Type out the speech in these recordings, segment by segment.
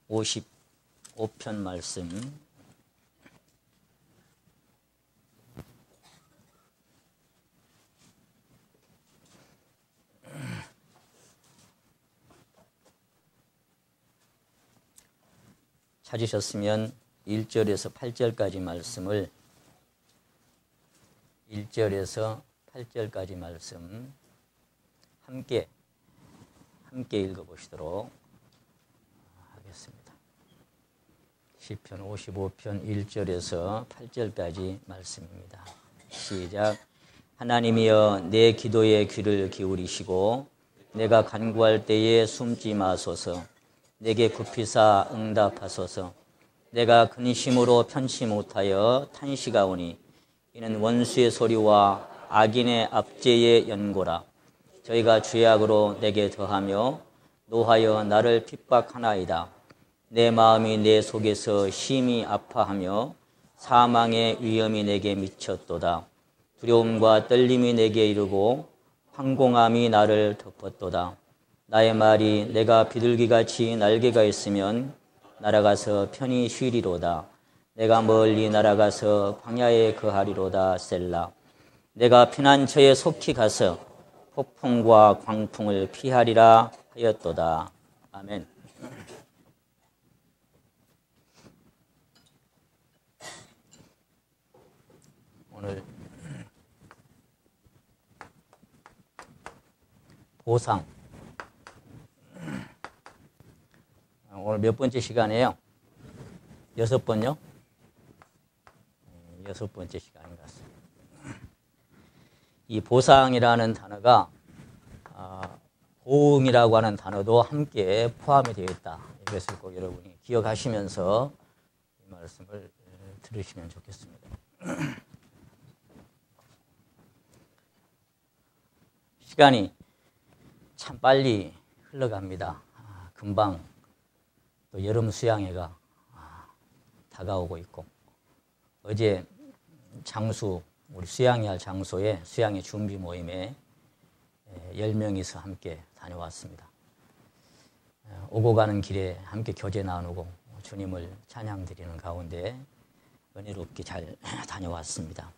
55편 말씀 찾으셨으면 1절에서 8절까지 말씀을 1절에서 8절까지 말씀 함께 읽어보시도록 하겠습니다. 시편 55편 1절에서 8절까지 말씀입니다. 시작. 하나님이여 내 기도에 귀를 기울이시고 내가 간구할 때에 숨지 마소서. 내게 굽히사 응답하소서. 내가 근심으로 편치 못하여 탄식하오니 이는 원수의 소리와 악인의 압제의 연고라. 저희가 죄악으로 내게 더하며 노하여 나를 핍박하나이다. 내 마음이 내 속에서 심히 아파하며 사망의 위험이 내게 미쳤도다. 두려움과 떨림이 내게 이르고 황공함이 나를 덮었도다. 나의 말이 내가 비둘기같이 날개가 있으면 날아가서 편히 쉬리로다. 내가 멀리 날아가서 광야에 거하리로다. 셀라. 내가 피난처에 속히 가서 폭풍과 광풍을 피하리라 하였도다. 아멘. 오늘 보상. 오늘 몇 번째 시간이에요? 6번요? 6번째 시간인 것 같습니다. 이 보상이라는 단어가 보응이라고 하는 단어도 함께 포함이 되어 있다. 이것을 꼭 여러분이 기억하시면서 이 말씀을 들으시면 좋겠습니다. 시간이 참 빨리 흘러갑니다. 금방 또 여름 수양회가 다가오고 있고, 어제 장수 우리 수양회 할 장소에 수양회 준비 모임에 10명이서 함께 다녀왔습니다. 오고 가는 길에 함께 교제 나누고 주님을 찬양드리는 가운데 은혜롭게 잘 다녀왔습니다.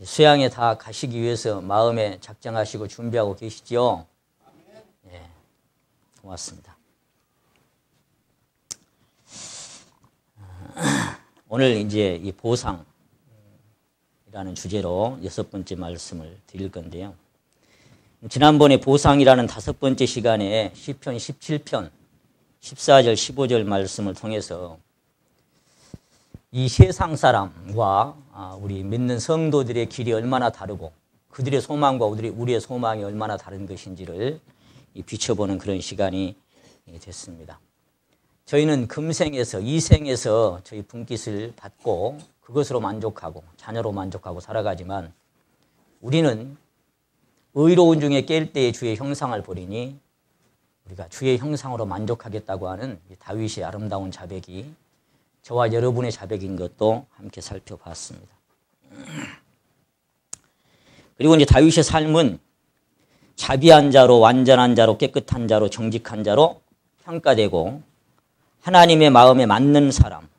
수양회 다 가시기 위해서 마음에 작정하시고 준비하고 계시지요? 네, 고맙습니다. 오늘 이제 이 보상이라는 주제로 6번째 말씀을 드릴 건데요. 지난번에 보상이라는 5번째 시간에 시편 17편 14절 15절 말씀을 통해서 이 세상 사람과 우리 믿는 성도들의 길이 얼마나 다르고 그들의 소망과 우리의 소망이 얼마나 다른 것인지를 비춰보는 그런 시간이 됐습니다. 저희는 금생에서 이생에서 저희 분깃을 받고 그것으로 만족하고 자녀로 만족하고 살아가지만 우리는 의로운 중에 깰 때에 주의 형상을 보리니 우리가 주의 형상으로 만족하겠다고 하는 다윗의 아름다운 자백이 저와 여러분의 자백인 것도 함께 살펴봤습니다. 그리고 이제 다윗의 삶은 자비한 자로, 완전한 자로, 깨끗한 자로, 정직한 자로 평가되고 하나님의 마음에 맞는 사람,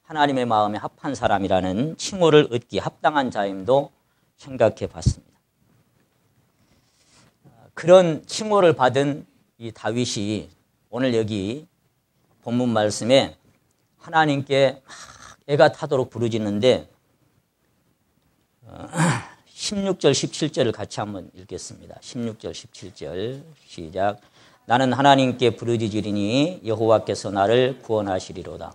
하나님의 마음에 합한 사람이라는 칭호를 얻기에 합당한 자임도 생각해 봤습니다. 그런 칭호를 받은 이 다윗이 오늘 여기 본문 말씀에 하나님께 애가 타도록 부르짖는데 16절 17절을 같이 한번 읽겠습니다. 16절 17절 시작. 나는 하나님께 부르짖으리니 여호와께서 나를 구원하시리로다.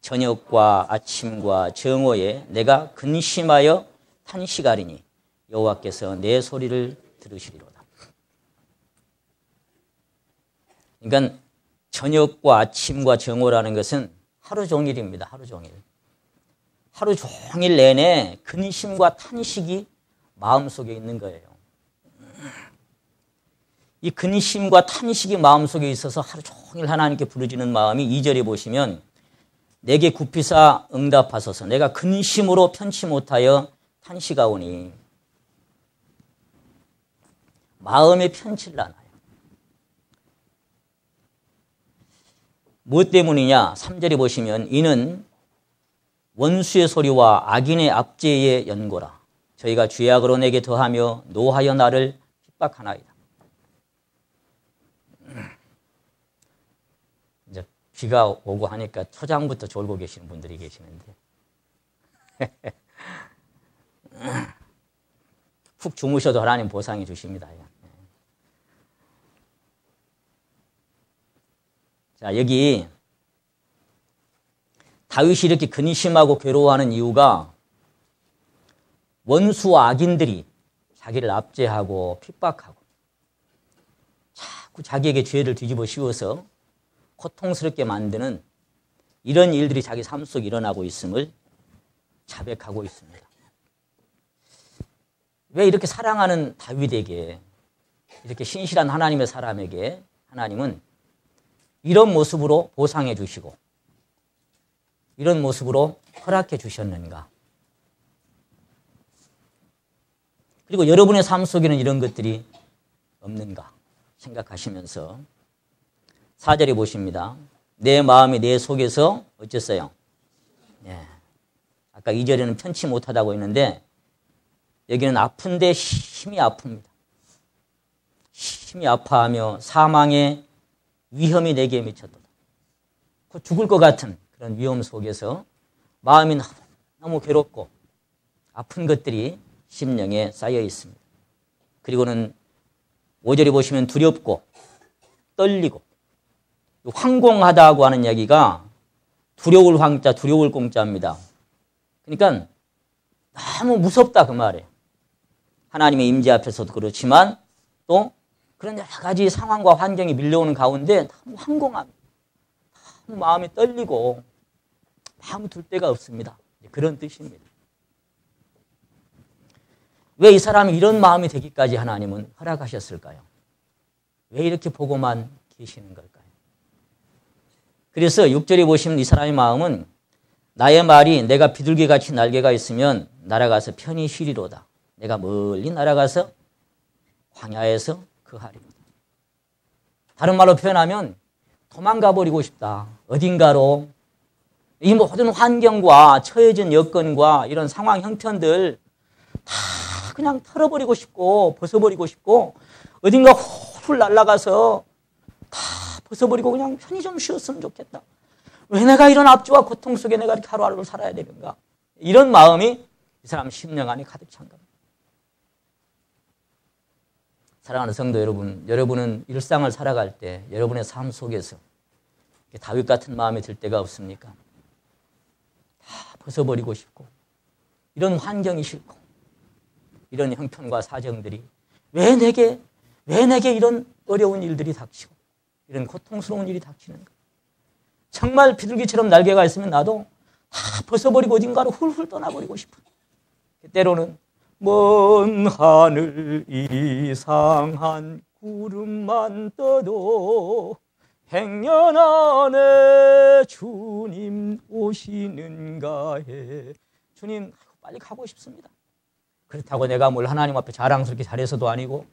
저녁과 아침과 정오에 내가 근심하여 탄식하리니 여호와께서 내 소리를 들으시리로다. 그러니까 저녁과 아침과 정오라는 것은 하루 종일입니다. 하루 종일. 하루 종일 내내 근심과 탄식이 마음속에 있는 거예요. 이 근심과 탄식이 마음속에 있어서 하루 종일 하나님께 부르짖는 마음이 2절에 보시면 내게 굽히사 응답하소서. 내가 근심으로 편치 못하여 탄식하오니 마음에 편치를 않아요. 무엇 때문이냐? 3절에 보시면 이는 원수의 소리와 악인의 압제의 연고라. 저희가 죄악으로 내게 더하며 노하여 나를 핍박하나이다. 이제 비가 오고 하니까 초장부터 졸고 계시는 분들이 계시는데 푹 주무셔도 하나님 보상해 주십니다. 자, 여기 다윗이 이렇게 근심하고 괴로워하는 이유가 원수와 악인들이 자기를 압제하고 핍박하고 자꾸 자기에게 죄를 뒤집어 씌워서 고통스럽게 만드는 이런 일들이 자기 삶 속에 일어나고 있음을 자백하고 있습니다. 왜 이렇게 사랑하는 다윗에게, 이렇게 신실한 하나님의 사람에게 하나님은 이런 모습으로 보상해 주시고 이런 모습으로 허락해 주셨는가? 그리고 여러분의 삶 속에는 이런 것들이 없는가 생각하시면서 4절에 보십니다. 내 마음이 내 속에서 어쨌어요? 아까 2절에는 편치 못하다고 했는데 여기는 아픈데 힘이 아픕니다. 힘이 아파하며 사망의 위험이 내게 미쳤도다. 곧 죽을 것 같은 그런 위험 속에서 마음이 너무 괴롭고 아픈 것들이 심령에 쌓여 있습니다. 그리고는 5절에 보시면 두렵고 떨리고 황공하다고 하는 이야기가 두려울 황자, 두려울 공자입니다. 그러니까 너무 무섭다 그 말이에요. 하나님의 임재 앞에서도 그렇지만 또 그런 여러 가지 상황과 환경이 밀려오는 가운데 너무 황공합니다. 너무 마음이 떨리고 마음 둘 데가 없습니다. 그런 뜻입니다. 왜 이 사람이 이런 마음이 되기까지 하나님은 허락하셨을까요? 왜 이렇게 보고만 계시는 걸까요? 그래서 6절에 보시면 이 사람의 마음은 나의 말이 내가 비둘기같이 날개가 있으면 날아가서 편히 쉬리로다. 내가 멀리 날아가서 광야에서 거하리로다. 다른 말로 표현하면 도망가 버리고 싶다. 어딘가로 이 모든 환경과 처해진 여건과 이런 상황 형편들 다 그냥 털어버리고 싶고 벗어버리고 싶고 어딘가 훌훌 날아가서 다 벗어버리고 그냥 편히 좀 쉬었으면 좋겠다. 왜 내가 이런 압제와 고통 속에 내가 이렇게 하루하루를 살아야 되는가? 이런 마음이 이 사람 심령 안에 가득 찬 겁니다. 사랑하는 성도 여러분, 여러분은 일상을 살아갈 때 여러분의 삶 속에서 다윗 같은 마음이 들 때가 없습니까? 다 벗어버리고 싶고 이런 환경이 싫고 이런 형편과 사정들이 왜 내게 이런 어려운 일들이 닥치고 이런 고통스러운 일이 닥치는가? 정말 비둘기처럼 날개가 있으면 나도 다 벗어버리고 어딘가로 훌훌 떠나버리고 싶은, 때로는 먼 하늘 이상한 구름만 떠도 행여 안에 주님 오시는가 해. 주님 빨리 가고 싶습니다. 그렇다고 내가 뭘 하나님 앞에 자랑스럽게 잘해서도 아니고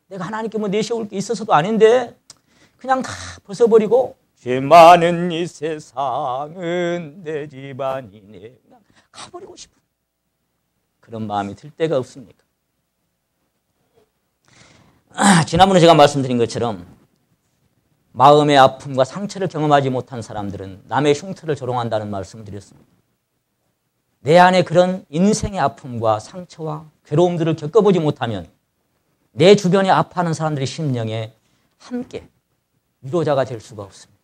내가 하나님께 뭐 내세울 게 있어서도 아닌데 그냥 다 벗어버리고 죄 많은 이 세상은 내 집안이네 그냥 가버리고 싶은 그런 마음이 들 때가 없습니까? 지난번에 제가 말씀드린 것처럼 마음의 아픔과 상처를 경험하지 못한 사람들은 남의 흉터를 조롱한다는 말씀을 드렸습니다. 내 안에 그런 인생의 아픔과 상처와 괴로움들을 겪어보지 못하면 내 주변에 아파하는 사람들의 심령에 함께 위로자가 될 수가 없습니다.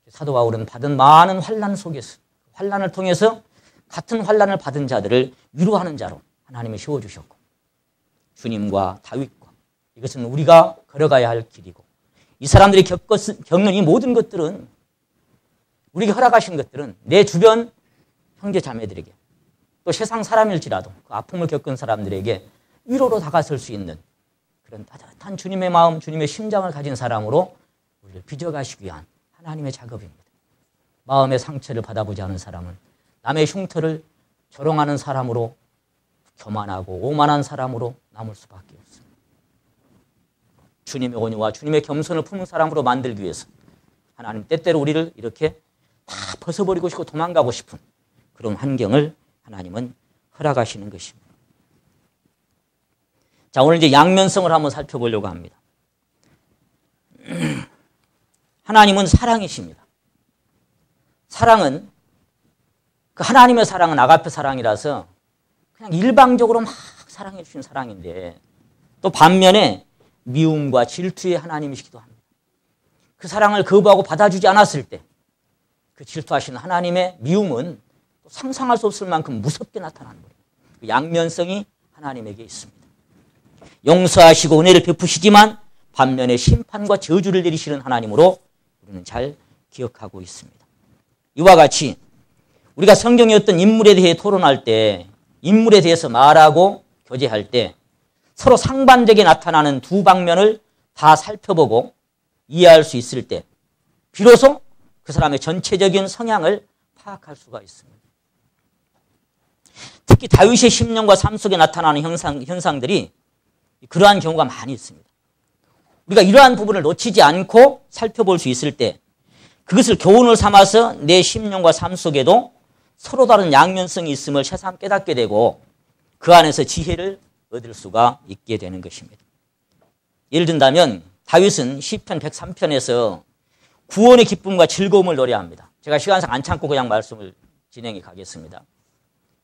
사도 바울은 받은 많은 환난 속에서 환난을 통해서 같은 환난을 받은 자들을 위로하는 자로 하나님이 세워주셨고 주님과 다윗과 이것은 우리가 걸어가야 할 길이고 이 사람들이 겪는 이 모든 것들은 우리에게 허락하신 것들은 내 주변 형제 자매들에게 또 세상 사람일지라도 그 아픔을 겪은 사람들에게 위로로 다가설 수 있는 그런 따뜻한 주님의 마음, 주님의 심장을 가진 사람으로 우리를 빚어가시기 위한 하나님의 작업입니다. 마음의 상처를 받아보지 않은 사람은 남의 흉터를 조롱하는 사람으로 교만하고 오만한 사람으로 남을 수밖에 없습니다. 주님의 온유와 주님의 겸손을 품은 사람으로 만들기 위해서 하나님 때때로 우리를 이렇게 다 벗어버리고 싶고 도망가고 싶은 그런 환경을 하나님은 허락하시는 것입니다. 자, 오늘 이제 양면성을 한번 살펴보려고 합니다. 하나님은 사랑이십니다. 사랑은 그 하나님의 사랑은 아가페 사랑이라서 그냥 일방적으로 막 사랑해 주신 사랑인데 또 반면에 미움과 질투의 하나님이시기도 합니다. 그 사랑을 거부하고 받아주지 않았을 때 그 질투하시는 하나님의 미움은 또 상상할 수 없을 만큼 무섭게 나타나는 거예요. 그 양면성이 하나님에게 있습니다. 용서하시고 은혜를 베푸시지만 반면에 심판과 저주를 내리시는 하나님으로 우리는 잘 기억하고 있습니다. 이와 같이 우리가 성경의 어떤 인물에 대해 토론할 때, 인물에 대해서 말하고 교제할 때 서로 상반되게 나타나는 두 방면을 다 살펴보고 이해할 수 있을 때 비로소 그 사람의 전체적인 성향을 파악할 수가 있습니다. 특히 다윗의 심령과 삶 속에 나타나는 현상들이 그러한 경우가 많이 있습니다. 우리가 이러한 부분을 놓치지 않고 살펴볼 수 있을 때 그것을 교훈을 삼아서 내 심령과 삶 속에도 서로 다른 양면성이 있음을 새삼 깨닫게 되고 그 안에서 지혜를 얻을 수가 있게 되는 것입니다. 예를 든다면 다윗은 시편 103편에서 구원의 기쁨과 즐거움을 노래합니다. 제가 시간상 안 참고 그냥 말씀을 진행해 가겠습니다.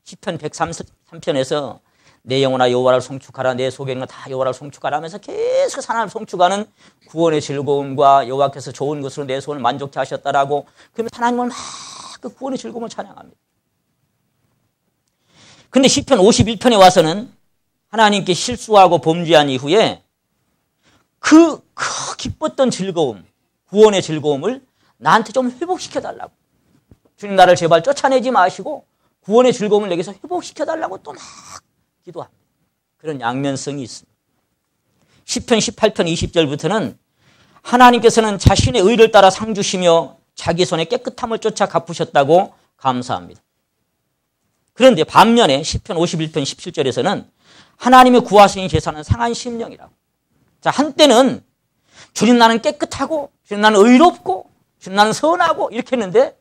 시편 103편에서 내 영혼아 여호와를 송축하라, 내 속에 있는 거 다 여호와를 송축하라 하면서 계속 하나님을 송축하는 구원의 즐거움과 여호와께서 좋은 것으로 내 소원을 만족케 하셨다라고 그러면서 하나님을 막 그 구원의 즐거움을 찬양합니다. 근데 시편 51편에 와서는 하나님께 실수하고 범죄한 이후에 그 기뻤던 즐거움, 구원의 즐거움을 나한테 좀 회복시켜달라고. 주님 나를 제발 쫓아내지 마시고 구원의 즐거움을 내게서 회복시켜달라고 또 막 기도합니다. 그런 양면성이 있습니다. 시편 18편 20절부터는 하나님께서는 자신의 의를 따라 상 주시며 자기 손의 깨끗함을 쫓아 갚으셨다고 감사합니다. 그런데 반면에 시편 51편 17절에서는 하나님의 구하신 제사는 상한 심령이라고. 자, 한때는 주님 나는 깨끗하고 주님 나는 의롭고 주님 나는 선하고 이렇게 했는데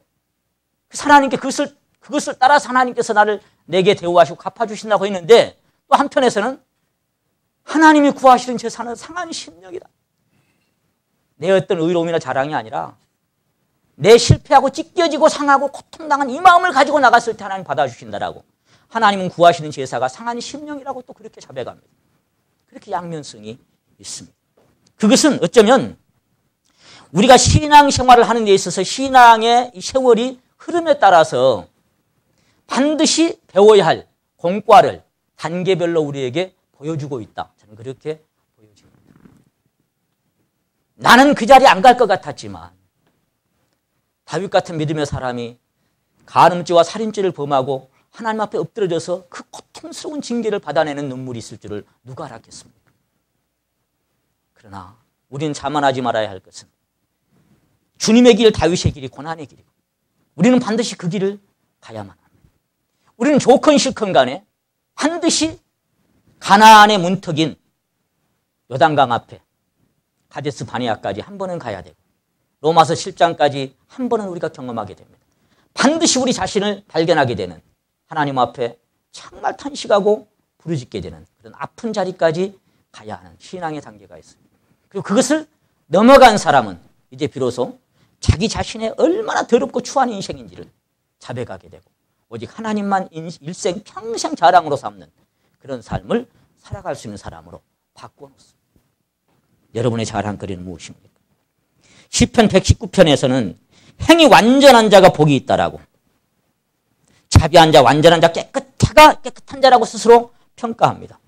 하나님께 그것을 따라서 하나님께서 내게 대우하시고 갚아주신다고 했는데 또 한편에서는 하나님이 구하시는 제사는 상한 심령이다. 내 어떤 의로움이나 자랑이 아니라 내 실패하고 찢겨지고 상하고 고통당한 이 마음을 가지고 나갔을 때 하나님 받아주신다라고. 하나님은 구하시는 제사가 상한 심령이라고 또 그렇게 자백합니다. 그렇게 양면성이 있습니다. 그것은 어쩌면 우리가 신앙생활을 하는 데 있어서 신앙의 이 세월이 흐름에 따라서 반드시 배워야 할 공과를 단계별로 우리에게 보여주고 있다. 저는 그렇게 보여집니다. 나는 그 자리에 안 갈 것 같았지만 다윗 같은 믿음의 사람이 간음죄와 살인죄를 범하고 하나님 앞에 엎드려져서 그 고통스러운 징계를 받아내는 눈물이 있을 줄을 누가 알았겠습니까? 그러나 우리는 자만하지 말아야 할 것은 주님의 길, 다윗의 길이 고난의 길이고 우리는 반드시 그 길을 가야만 합니다. 우리는 좋건 싫건 간에 반드시 가나안의 문턱인 요단강 앞에 가데스 바네아까지 한 번은 가야 되고 로마서 7장까지 한 번은 우리가 경험하게 됩니다. 반드시 우리 자신을 발견하게 되는 하나님 앞에 정말 탄식하고 부르짖게 되는 그런 아픈 자리까지 가야 하는 신앙의 단계가 있습니다. 그리고 그것을 넘어간 사람은 이제 비로소 자기 자신의 얼마나 더럽고 추한 인생인지를 자백하게 되고 오직 하나님만 일생 평생 자랑으로 삼는 그런 삶을 살아갈 수 있는 사람으로 바꿔놓습니다. 여러분의 자랑거리는 무엇입니까? 시편 119편에서는 행이 완전한 자가 복이 있다라고. 자비한 자, 완전한 자, 깨끗한 자라고 스스로 평가합니다.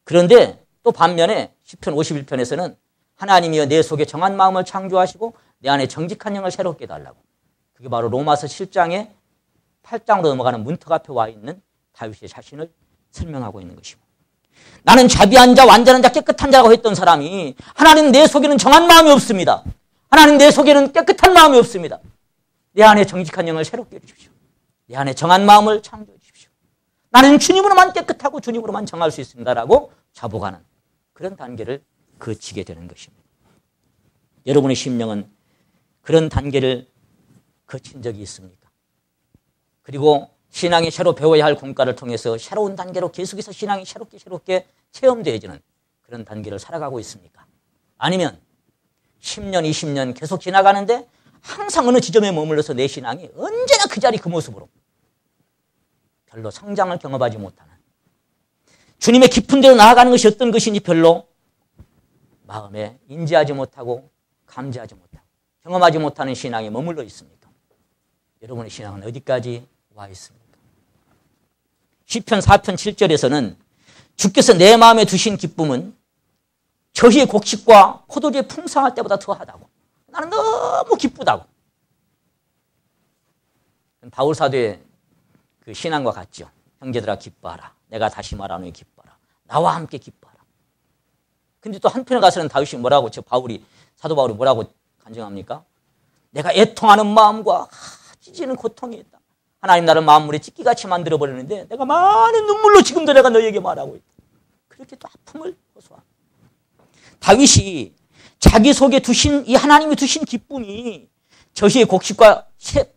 그런데 또 반면에 시편 51편에서는 하나님이여 내 속에 정한 마음을 창조하시고 내 안에 정직한 영을 새롭게 해달라고. 그게 바로 로마서 7장의 8장으로 넘어가는 문턱 앞에 와 있는 다윗의 자신을 설명하고 있는 것입니다. 나는 자비한 자, 완전한 자, 깨끗한 자라고 했던 사람이 하나님 내 속에는 정한 마음이 없습니다. 하나님 내 속에는 깨끗한 마음이 없습니다. 내 안에 정직한 영을 새롭게 해주십시오. 내 안에 정한 마음을 창조해 주십시오. 나는 주님으로만 깨끗하고 주님으로만 정할 수 있습니다라고 자복하는 그런 단계를 거치게 되는 것입니다. 여러분의 심령은 그런 단계를 거친 적이 있습니까? 그리고 신앙이 새로 배워야 할 공과를 통해서 새로운 단계로 계속해서 신앙이 새롭게 체험되어지는 그런 단계를 살아가고 있습니까? 아니면 10년, 20년 계속 지나가는데 항상 어느 지점에 머물러서 내 신앙이 언제나 그 자리 그 모습으로 별로 성장을 경험하지 못하는, 주님의 깊은 데로 나아가는 것이 어떤 것인지 별로 마음에 인지하지 못하고 감지하지 못하고 경험하지 못하는 신앙에 머물러 있습니까? 여러분의 신앙은 어디까지 와 있습니까? 시편 4편 7절에서는 주께서 내 마음에 두신 기쁨은 저희의 곡식과 포도주의 풍성할 때보다 더하다고. 나는 너무 기쁘다고. 바울 사도의 그 신앙과 같죠. 형제들아 기뻐하라. 내가 다시 말하노니 기뻐하라. 나와 함께 기뻐하라. 근데 또 한편에 가서는 다윗이 뭐라고, 사도 바울이 뭐라고 간증합니까? 내가 애통하는 마음과 찢어지는 고통이 있다. 하나님 나를 마음물에 찢기같이 만들어버리는데 내가 많은 눈물로 지금도 내가 너에게 말하고 있다. 그렇게 또 아픔을 호소합니다. 다윗이 자기 속에 두신 이 하나님이 두신 기쁨이 저희의 곡식과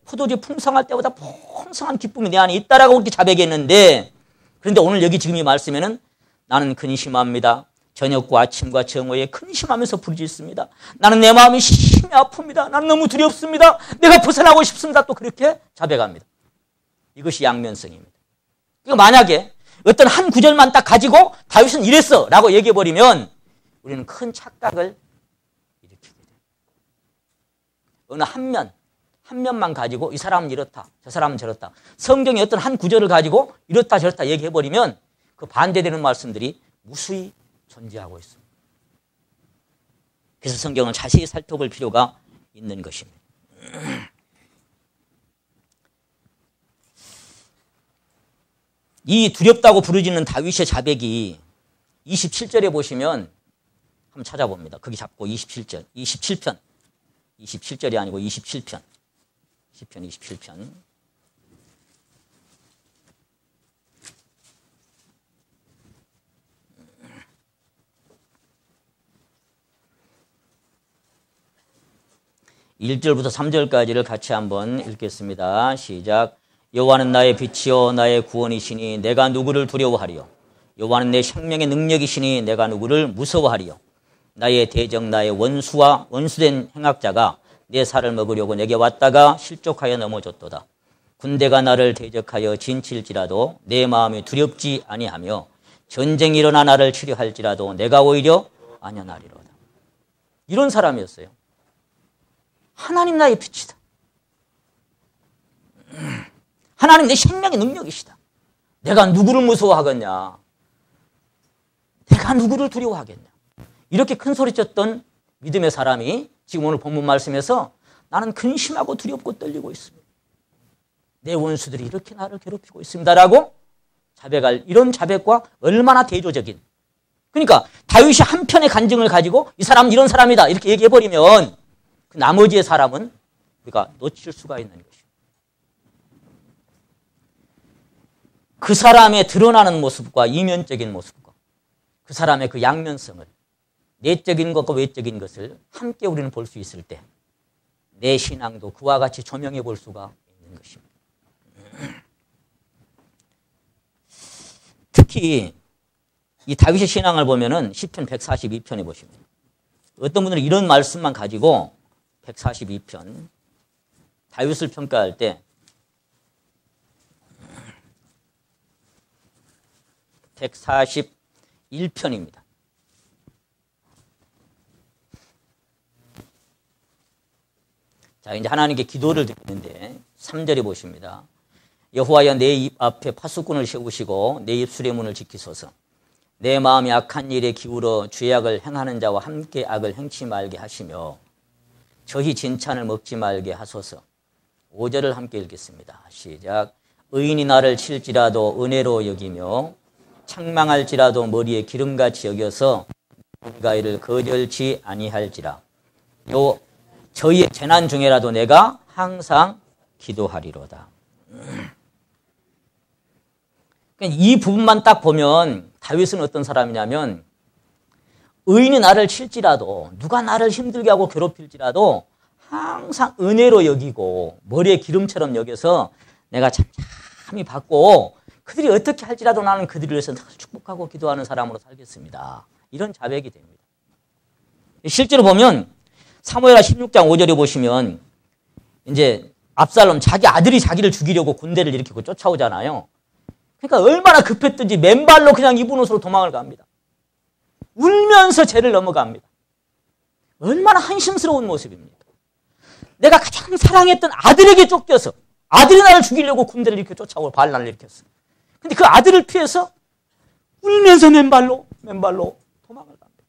포도주 풍성할 때보다 풍성한 기쁨이 내 안에 있다라고 그렇게 자백했는데, 그런데 오늘 여기 지금 이 말씀에는 나는 근심합니다. 저녁과 아침과 정오에 근심하면서 부르짖습니다. 나는 내 마음이 심히 아픕니다. 나는 너무 두렵습니다. 내가 벗어나고 싶습니다. 또 그렇게 자백합니다. 이것이 양면성입니다. 그러니까 만약에 어떤 한 구절만 딱 가지고 다윗은 이랬어 라고 얘기해버리면 우리는 큰 착각을 일으키게 돼요. 어느 한 면만 가지고 이 사람은 이렇다, 저 사람은 저렇다. 성경의 어떤 한 구절을 가지고 이렇다 저렇다 얘기해버리면 그 반대되는 말씀들이 무수히 존재하고 있습니다. 그래서 성경을 자세히 살펴볼 필요가 있는 것입니다. 이 두렵다고 부르짖는 다윗의 자백이 27절에 보시면 한번 찾아봅니다. 거기 잡고 27절, 27편. 27절이 아니고 27편. 시편 27편. (1절부터) (3절까지를) 같이 한번 읽겠습니다. 시작. 여호와는 나의 빛이요 나의 구원이시니 내가 누구를 두려워하리요. 여호와는 내 생명의 능력이시니 내가 누구를 무서워하리요. 나의 대적 나의 원수와 원수된 행악자가 내 살을 먹으려고 내게 왔다가 실족하여 넘어졌도다. 군대가 나를 대적하여 진칠지라도 내 마음이 두렵지 아니하며 전쟁이 일어나 나를 치료할지라도 내가 오히려 안연하리로다. 이런 사람이었어요. 하나님 나의 빛이다. 하나님 내 생명의 능력이시다. 내가 누구를 무서워하겠냐? 내가 누구를 두려워하겠냐? 이렇게 큰 소리쳤던 믿음의 사람이 지금 오늘 본문 말씀에서 나는 근심하고 두렵고 떨리고 있습니다. 내 원수들이 이렇게 나를 괴롭히고 있습니다라고 자백할, 이런 자백과 얼마나 대조적인. 그러니까 다윗이 한편의 간증을 가지고 이 사람은 이런 사람이다 이렇게 얘기해버리면 그 나머지의 사람은 우리가 놓칠 수가 있는 것입니다. 그 사람의 드러나는 모습과 이면적인 모습과 그 사람의 그 양면성을, 내적인 것과 외적인 것을 함께 우리는 볼 수 있을 때 내 신앙도 그와 같이 조명해 볼 수가 있는 것입니다. 특히 이 다윗의 신앙을 보면은 시편 142편에 보시면 어떤 분들은 이런 말씀만 가지고 142편 다윗을 평가할 때 141편입니다. 자, 이제 하나님께 기도를 드리는데 3절에 보십니다. 여호와여 내 입 앞에 파수꾼을 세우시고 내 입술의 문을 지키소서. 내 마음이 악한 일에 기울어 죄악을 행하는 자와 함께 악을 행치 말게 하시며 저희 진찬을 먹지 말게 하소서. 5절을 함께 읽겠습니다. 시작. 의인이 나를 칠지라도 은혜로 여기며 책망할지라도 머리에 기름같이 여겨서 누가 이를 거절치 아니할지라. 저희의 재난 중에라도 내가 항상 기도하리로다. 이 부분만 딱 보면 다윗은 어떤 사람이냐면 의인이 나를 칠지라도 누가 나를 힘들게 하고 괴롭힐지라도 항상 은혜로 여기고 머리에 기름처럼 여겨서 내가 잠잠히 받고 그들이 어떻게 할지라도 나는 그들을 위해서 늘 축복하고 기도하는 사람으로 살겠습니다. 이런 자백이 됩니다. 실제로 보면 사무엘하 16장 5절에 보시면 이제 압살롬 자기 아들이 자기를 죽이려고 군대를 일으키고 쫓아오잖아요. 그러니까 얼마나 급했든지 맨발로 그냥 입은 옷으로 도망을 갑니다. 울면서 죄를 넘어갑니다. 얼마나 한심스러운 모습입니까? 내가 가장 사랑했던 아들에게 쫓겨서 아들이 나를 죽이려고 군대를 이렇게 쫓아오고 반란을 일으켰어. 근데 그 아들을 피해서 울면서 맨발로 도망을 갑니다.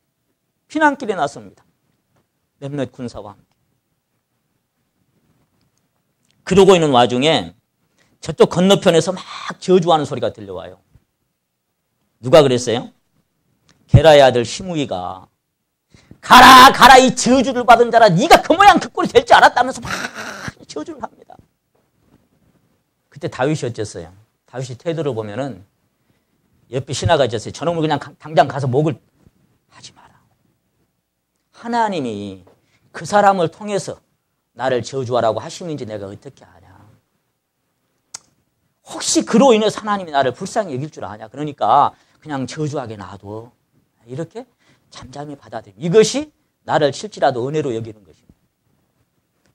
피난길에 나섭니다. 몇몇 군사와 함께. 그러고 있는 와중에 저쪽 건너편에서 막 저주하는 소리가 들려와요. 누가 그랬어요? 게라의 아들 시므이가 가라 이 저주를 받은 자라 네가 그 모양 그 꼴이 될 줄 알았다면서 막 저주를 합니다. 그때 다윗이 어쨌어요? 다윗이 태도를 보면은 옆에 신하가 있었어요. 저놈을 그냥 당장 가서 목을 하지 마라. 하나님이 그 사람을 통해서 나를 저주하라고 하심인지 내가 어떻게 아냐. 혹시 그로 인해서 하나님이 나를 불쌍히 여길 줄 아냐. 그러니까 그냥 저주하게 놔둬. 이렇게 잠잠히 받아들입니다. 이것이 나를 칠지라도 은혜로 여기는 것입니다.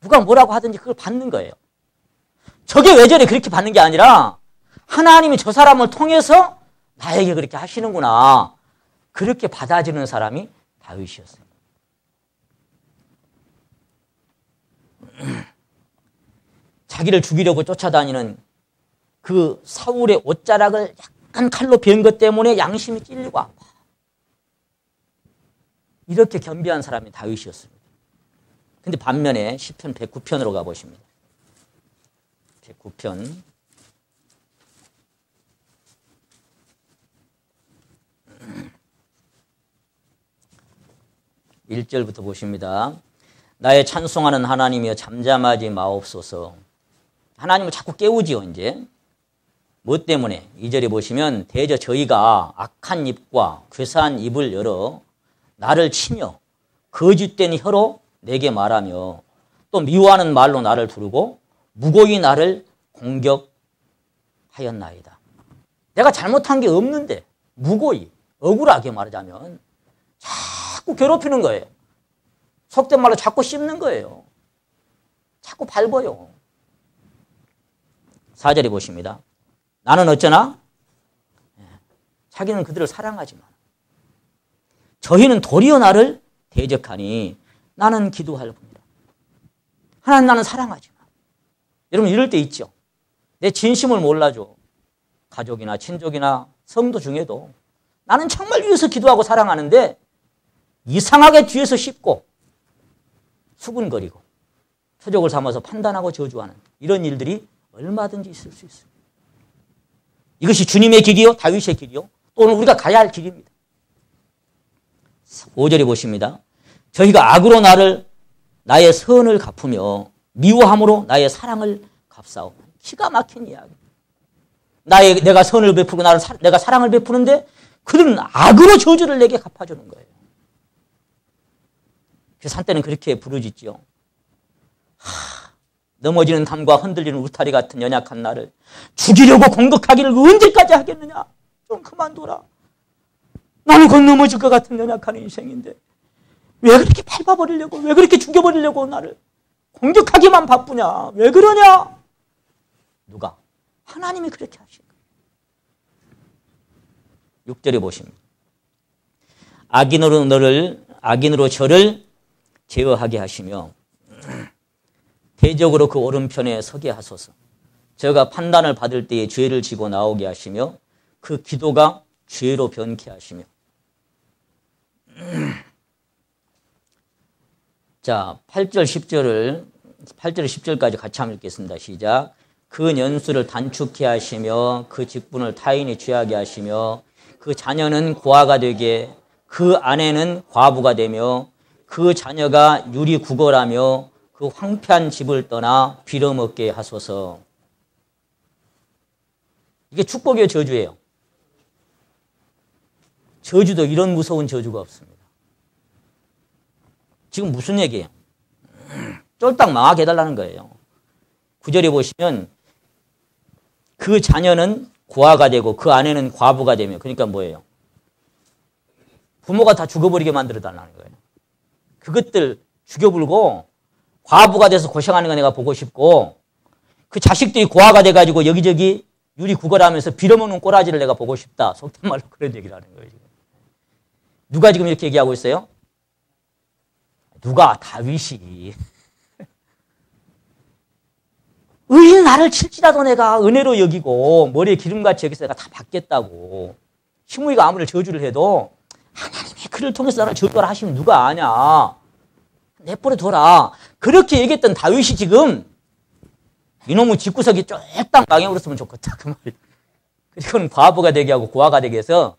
누가 뭐라고 하든지 그걸 받는 거예요. 저게 왜 저래 그렇게 받는 게 아니라 하나님이 저 사람을 통해서 나에게 그렇게 하시는구나. 그렇게 받아주는 사람이 다윗이었어요. 자기를 죽이려고 쫓아다니는 그 사울의 옷자락을 약간 칼로 베은 것 때문에 양심이 찔리고 아파. 이렇게 겸비한 사람이 다윗이었습니다. 근데 반면에 시편 109편으로 가보십니다. 109편 1절부터 보십니다. 나의 찬송하는 하나님이여 잠잠하지 마옵소서. 하나님을 자꾸 깨우지요. 이제 뭐 때문에? 2절에 보시면 대저 저희가 악한 입과 괴사한 입을 열어 나를 치며 거짓된 혀로 내게 말하며 또 미워하는 말로 나를 두르고 무고히 나를 공격하였나이다. 내가 잘못한 게 없는데 무고히 억울하게 말하자면 자꾸 괴롭히는 거예요. 속된 말로 자꾸 씹는 거예요. 자꾸 밟아요. 4절에 보십니다. 나는 어쩌나? 자기는 그들을 사랑하지만 저희는 도리어 나를 대적하니 나는 기도할 뿐이라. 하나님 나는 사랑하지만. 여러분 이럴 때 있죠. 내 진심을 몰라줘. 가족이나 친족이나 성도 중에도 나는 정말 위해서 기도하고 사랑하는데 이상하게 뒤에서 씹고 수군거리고 표적을 삼아서 판단하고 저주하는 이런 일들이 얼마든지 있을 수 있습니다. 이것이 주님의 길이요 다윗의 길이요 또는 우리가 가야 할 길입니다. 5절에 보십니다. 저희가 악으로 나의 선을 갚으며 미워함으로 나의 사랑을 갚사오. 기가 막힌 이야기. 내가 선을 베푸고 내가 사랑을 베푸는데 그들은 악으로 저주를 내게 갚아주는 거예요. 그래서 한때는 그렇게 부르짖지요. 넘어지는 담과 흔들리는 울타리 같은 연약한 나를 죽이려고 공격하기를 언제까지 하겠느냐. 좀 그만둬라. 나는 곧 넘어질 것 같은 연약한 인생인데 왜 그렇게 밟아버리려고 왜 그렇게 죽여버리려고 나를 공격하기만 바쁘냐. 왜 그러냐. 누가? 하나님이 그렇게 하신 거예요. 6절에 보십니다. 악인으로 저를 제어하게 하시며 대적으로 그 오른편에 서게 하소서. 저가 판단을 받을 때에 죄를 지고 나오게 하시며 그 기도가 죄로 변케 하시며. 자, 8절 10절까지 같이 한번 읽겠습니다. 시작. 그 년수를 단축해 하시며 그 직분을 타인이 취하게 하시며 그 자녀는 고아가 되게 그 아내는 과부가 되며 그 자녀가 유리 구걸하며 그 황폐한 집을 떠나 빌어먹게 하소서. 이게 축복이에요, 저주예요? 저주도 이런 무서운 저주가 없습니다. 지금 무슨 얘기예요? 쫄딱 망하게 해달라는 거예요. 9절에 보시면 그 자녀는 고아가 되고 그 아내는 과부가 되며, 그러니까 뭐예요? 부모가 다 죽어버리게 만들어달라는 거예요. 그것들 죽여불고 과부가 돼서 고생하는 거 내가 보고 싶고, 그 자식들이 고아가 돼가지고 여기저기 유리 구걸하면서 빌어먹는 꼬라지를 내가 보고 싶다. 속된 말로 그런 얘기를 하는 거예요. 지금. 누가 지금 이렇게 얘기하고 있어요? 누가? 다윗이. 의인 나를 칠지라도 내가 은혜로 여기고 머리에 기름같이 여기서 내가 다 받겠다고. 시므이가 아무리 저주를 해도 하나님이 그를 통해서 나를 저주하라 하시면 누가 아냐. 내버려 둬라. 그렇게 얘기했던 다윗이 지금 이놈의 집구석이 쫄딱 망해버렸으면 좋겠다. 그 말이에요. 그리고는 과부가 되게 하고 고아가 되게 해서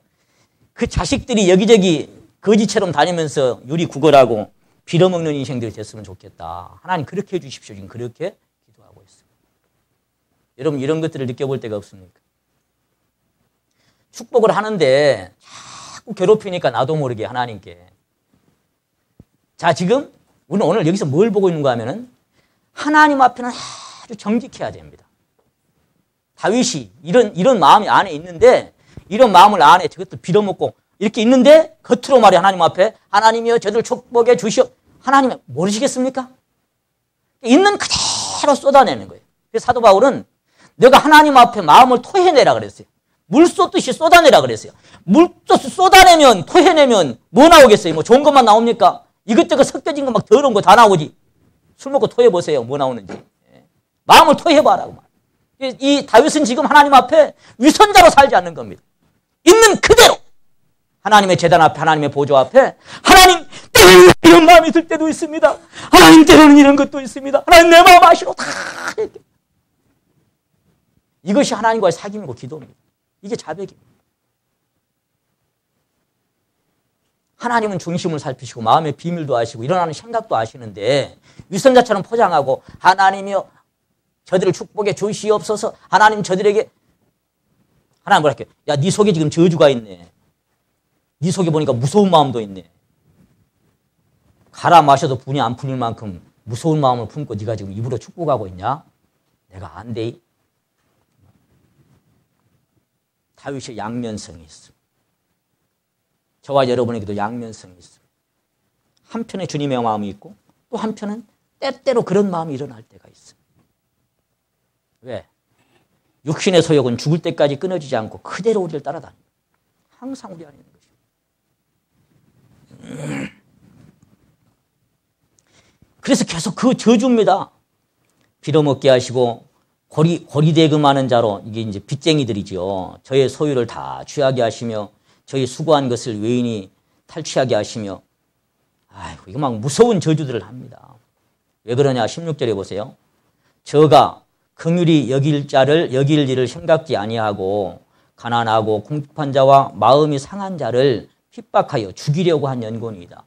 그 자식들이 여기저기 거지처럼 다니면서 유리 구걸하고 빌어먹는 인생들이 됐으면 좋겠다. 하나님 그렇게 해주십시오. 지금 그렇게 기도하고 있어요. 여러분 이런 것들을 느껴볼 때가 없습니까? 축복을 하는데 자꾸 괴롭히니까 나도 모르게 하나님께. 자, 지금 우리는 오늘 여기서 뭘 보고 있는가 하면은 하나님 앞에는 아주 정직해야 됩니다. 다윗이 이런 마음이 안에 있는데, 이런 마음을 안에 저것도 빌어먹고 이렇게 있는데 겉으로 말해 하나님 앞에 하나님이여 저들 축복해 주시오. 하나님 모르시겠습니까? 있는 그대로 쏟아내는 거예요. 그래서 사도 바울은 내가 하나님 앞에 마음을 토해내라 그랬어요. 물 쏟듯이 쏟아내라 그랬어요. 물 쏟아내면 토해내면 뭐 나오겠어요? 뭐 좋은 것만 나옵니까? 이것저것 섞여진 거 막 더러운 거 다 나오지. 술 먹고 토해보세요. 뭐 나오는지. 마음을 토해봐라고 말. 이 다윗은 지금 하나님 앞에 위선자로 살지 않는 겁니다. 있는 그대로 하나님의 제단 앞에, 하나님의 보좌 앞에, 하나님 때로는 이런 마음이 들 때도 있습니다. 하나님 때로는 이런 것도 있습니다. 하나님 내 마음 아시고 다 이렇게. 이것이 하나님과의 사귐이고 기도입니다. 이게 자백입니다. 하나님은 중심을 살피시고 마음의 비밀도 아시고 일어나는 생각도 아시는데 위선자처럼 포장하고 하나님이여 저들을 축복해 주시옵소서. 하나님 저들에게, 하나님 뭐랄게, 야, 네 속에 지금 저주가 있네. 네 속에 보니까 무서운 마음도 있네. 갈아 마셔도 분이 안 풀릴 만큼 무서운 마음을 품고 네가 지금 입으로 축복하고 있냐? 내가 안 돼. 다윗의 양면성이 있어. 저와 여러분에게도 양면성이 있어. 한편에 주님의 마음이 있고 또 한편은 때때로 그런 마음이 일어날 때가 있어. 왜? 육신의 소욕은 죽을 때까지 끊어지지 않고 그대로 우리를 따라다닙니다. 항상 우리 안에 있는 것이죠. 그래서 계속 그 저주입니다. 빌어먹게 하시고 고리대금하는 자로, 이게 이제 빚쟁이들이죠. 저의 소유를 다 취하게 하시며 저희 수고한 것을 외인이 탈취하게 하시며, 아이고 이거 막 무서운 저주들을 합니다. 왜 그러냐? 16절에 보세요. 저가 긍휼히 여길 자를 여길 일을 생각지 아니하고 가난하고 궁핍한 자와 마음이 상한 자를 핍박하여 죽이려고 한 연곤이다.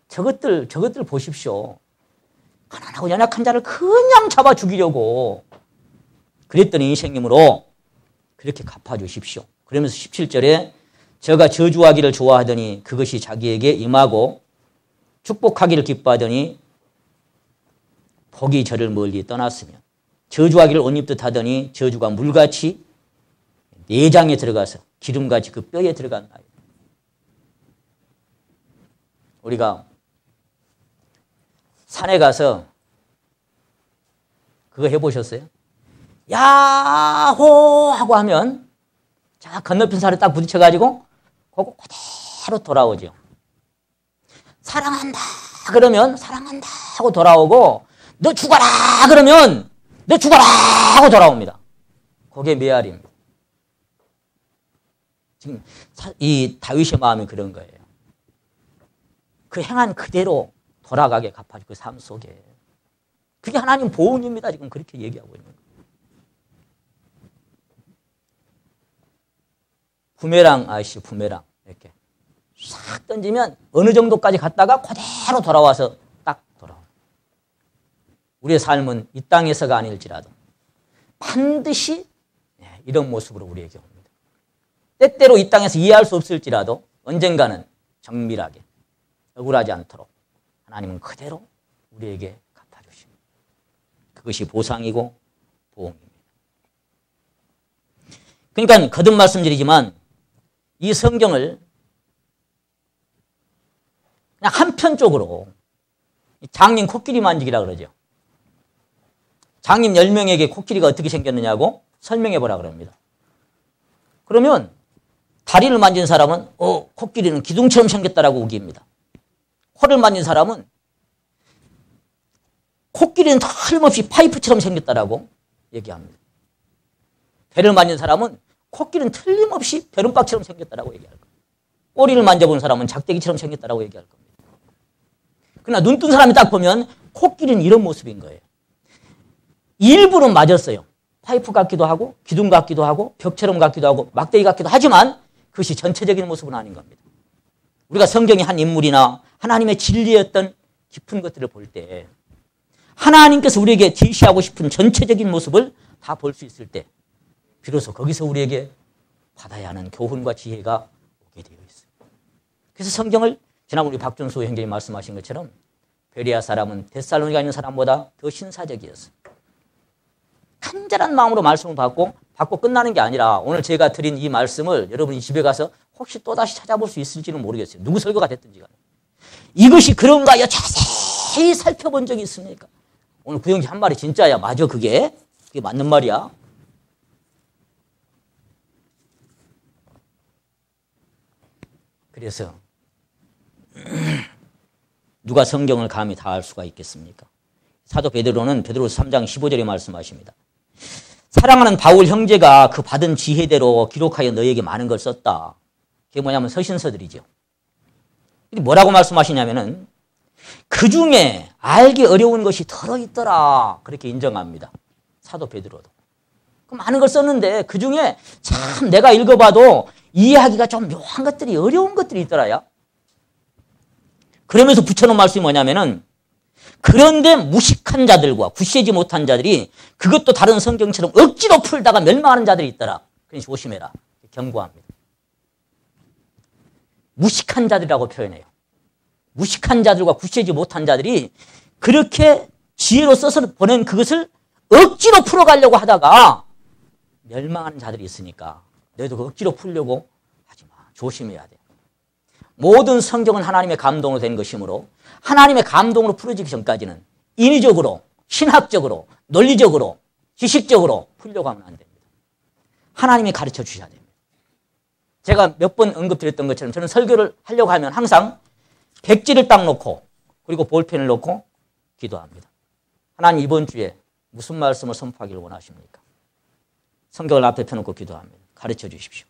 저것들 보십시오. 가난하고 연약한 자를 그냥 잡아 죽이려고 그랬던 인생님으로 그렇게 갚아주십시오. 그러면서 17절에 저가 저주하기를 좋아하더니 그것이 자기에게 임하고 축복하기를 기뻐하더니 복이 저를 멀리 떠났으며 저주하기를 옷 입듯 하더니 저주가 물같이 내장에 들어가서 기름같이 그 뼈에 들어갔나요. 우리가 산에 가서 그거 해보셨어요? 야호 하고 하면 자 건너편 산에 딱 부딪혀가지고 그거 그대로 돌아오죠. 사랑한다 그러면 사랑한다 하고 돌아오고 너 죽어라 그러면 너 죽어라 하고 돌아옵니다. 그게 메아리입니다. 지금 이 다윗의 마음이 그런 거예요. 그 행한 그대로 돌아가게 갚아줄 그 삶 속에. 그게 하나님 보응입니다. 지금 그렇게 얘기하고 있는 거예요. 부메랑 아시죠? 부메랑. 이렇게 싹 던지면 어느 정도까지 갔다가 그대로 돌아와서 딱 돌아와요. 우리의 삶은 이 땅에서가 아닐지라도 반드시 이런 모습으로 우리에게 옵니다. 때때로 이 땅에서 이해할 수 없을지라도 언젠가는 정밀하게 억울하지 않도록 하나님은 그대로 우리에게 갚아주십니다. 그것이 보상이고 보응입니다. 그러니까 거듭 말씀드리지만 이 성경을 그냥 한편적으로 장님 코끼리 만지기라 그러죠. 장님 10명에게 코끼리가 어떻게 생겼느냐고 설명해 보라 그럽니다. 그러면 다리를 만진 사람은 코끼리는 기둥처럼 생겼다라고 우깁니다. 코를 만진 사람은 코끼리는 틀림없이 파이프처럼 생겼다라고 얘기합니다. 배를 만진 사람은 코끼리는 틀림없이 벼른박처럼 생겼다라고 얘기할 겁니다. 꼬리를 만져본 사람은 작대기처럼 생겼다라고 얘기할 겁니다. 그러나 눈 뜬 사람이 딱 보면 코끼리는 이런 모습인 거예요. 일부는 맞았어요. 파이프 같기도 하고 기둥 같기도 하고 벽처럼 같기도 하고 막대기 같기도 하지만 그것이 전체적인 모습은 아닌 겁니다. 우리가 성경의 한 인물이나 하나님의 진리의 어떤 깊은 것들을 볼 때 하나님께서 우리에게 제시하고 싶은 전체적인 모습을 다 볼 수 있을 때 비로소 거기서 우리에게 받아야 하는 교훈과 지혜가 오게 되어 있어요. 그래서 성경을 지난 우리 박준수 형제님 말씀하신 것처럼 베레아 사람은 데살로니가 있는 사람보다 더 신사적이었어요. 간절한 마음으로 말씀을 받고 끝나는 게 아니라 오늘 제가 드린 이 말씀을 여러분이 집에 가서 혹시 또다시 찾아볼 수 있을지는 모르겠어요. 누구 설교가 됐든지 간에. 이것이 그런가요? 자세히 살펴본 적이 있습니까? 오늘 구영지 한 말이 진짜야. 맞아 그게 맞는 말이야. 그래서 누가 성경을 감히 다 알 수가 있겠습니까? 사도 베드로는 베드로서 3장 15절에 말씀하십니다. 사랑하는 바울 형제가 그 받은 지혜대로 기록하여 너희에게 많은 걸 썼다. 그게 뭐냐면 서신서들이죠. 뭐라고 말씀하시냐면은 그 중에 알기 어려운 것이 들어있더라. 그렇게 인정합니다. 사도 베드로도. 그 많은 걸 썼는데 그 중에 참 내가 읽어봐도 이해하기가 좀 묘한 것들이 어려운 것들이 있더라야. 그러면서 붙여놓은 말씀이 뭐냐면은 그런데 무식한 자들과 굳세지 못한 자들이 그것도 다른 성경처럼 억지로 풀다가 멸망하는 자들이 있더라. 그러니 조심해라. 경고합니다. 무식한 자들이라고 표현해요. 무식한 자들과 굳세지 못한 자들이 그렇게 지혜로 써서 보낸 그것을 억지로 풀어가려고 하다가 멸망하는 자들이 있으니까 너희도 그 억지로 풀려고 하지 마. 조심해야 돼. 모든 성경은 하나님의 감동으로 된 것이므로 하나님의 감동으로 풀어지기 전까지는 인위적으로, 신학적으로, 논리적으로, 지식적으로 풀려고 하면 안 됩니다. 하나님이 가르쳐 주셔야 됩니다. 제가 몇 번 언급드렸던 것처럼 저는 설교를 하려고 하면 항상 백지를 딱 놓고 그리고 볼펜을 놓고 기도합니다. 하나님 이번 주에 무슨 말씀을 선포하기를 원하십니까? 성경을 앞에 펴놓고 기도합니다. 가르쳐 주십시오.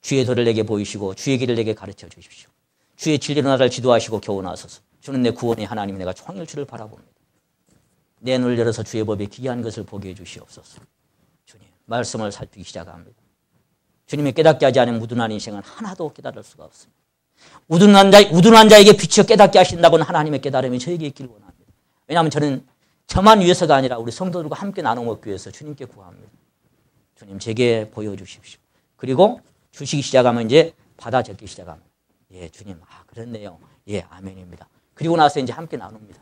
주의 도를 내게 보이시고 주의 길을 내게 가르쳐 주십시오. 주의 진리로 나를 지도하시고 교훈하소서. 주는 내 구원의 하나님, 내가 총일 주를 바라봅니다. 내 눈을 열어서 주의 법에 기이한 것을 보게 해주시옵소서. 주님, 말씀을 살피기 시작합니다. 주님이 깨닫게 하지 않은 무둔한 인생은 하나도 깨달을 수가 없습니다. 우둔한 자에게 비추어 깨닫게 하신다고는 하나님의 깨달음이 저에게 있기를 원합니다. 왜냐하면 저는 저만 위해서가 아니라 우리 성도들과 함께 나눠 먹기 위해서 주님께 구합니다. 주님, 제게 보여주십시오. 그리고 주시기 시작하면 이제 받아 적기 시작하면 예, 주님, 그렇네요. 예, 아멘입니다. 그리고 나서 이제 함께 나눕니다.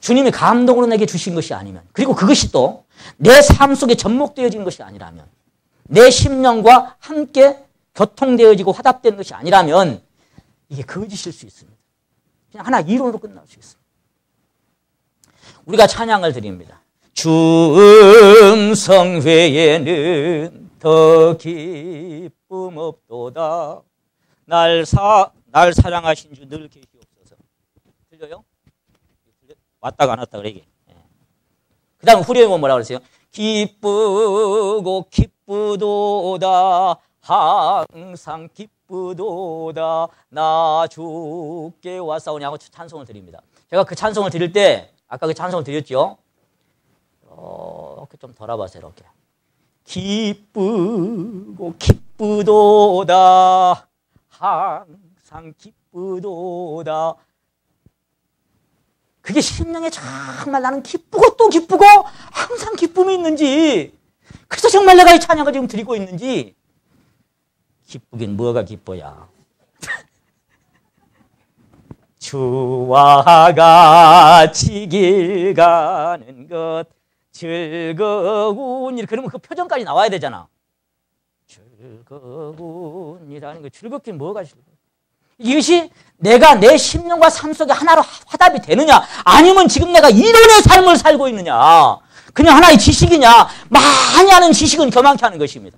주님이 감동으로 내게 주신 것이 아니면, 그리고 그것이 또 내 삶 속에 접목되어진 것이 아니라면, 내 심령과 함께 교통되어지고 화답된 것이 아니라면 이게 거짓일 수 있습니다. 그냥 하나 이론으로 끝날 수 있습니다. 우리가 찬양을 드립니다. 주 음성 외에는 더 기쁨 없도다. 날 사랑하신 주 늘 계시옵소서. 들려요? 왔다가 안 왔다 그래 이게. 그 다음 후렴은 뭐라고 그랬어요? 기쁘고 기쁘도다. 항상 기쁘도다. 나 주께 왔사오냐고 찬송을 드립니다. 제가 그 찬송을 드릴 때 아까 그 찬송을 드렸죠? 이렇게 좀 돌아봐서 이렇게. 기쁘고 기쁘도다. 항상 기쁘도다. 그게 심령에 정말 나는 기쁘고 또 기쁘고 항상 기쁨이 있는지, 그래서 정말 내가 이 찬양을 지금 드리고 있는지, 기쁘긴 뭐가 기뻐야. 주 주와 같이 길 가는 것 즐거운 일. 그러면 그 표정까지 나와야 되잖아. 즐거운 일하는 거. 즐겁긴 뭐가 즐거워? 이것이 내가 내 심령과 삶 속에 하나로 화답이 되느냐, 아니면 지금 내가 이론의 삶을 살고 있느냐, 그냥 하나의 지식이냐. 많이 하는 지식은 교만케 하는 것입니다.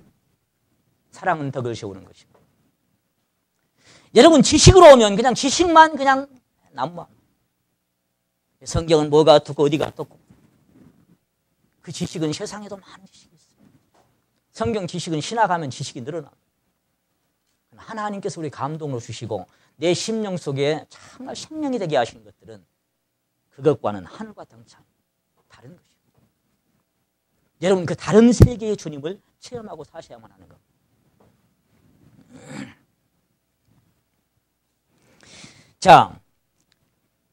사랑은 덕을 세우는 것입니다. 여러분, 지식으로 오면 그냥 지식만 그냥 남만. 성경은 뭐가 어떻고 어디가 어떻고. 그 지식은 세상에도 많은 지식이 있어요. 성경 지식은 지나가면 지식이 늘어납니다. 하나님께서 우리 감동을 주시고 내 심령 속에 정말 생명이 되게 하신 것들은 그것과는 하늘과 땅 차이 다른 것입니다. 여러분, 그 다른 세계의 주님을 체험하고 사셔야만 하는 겁니다. 자,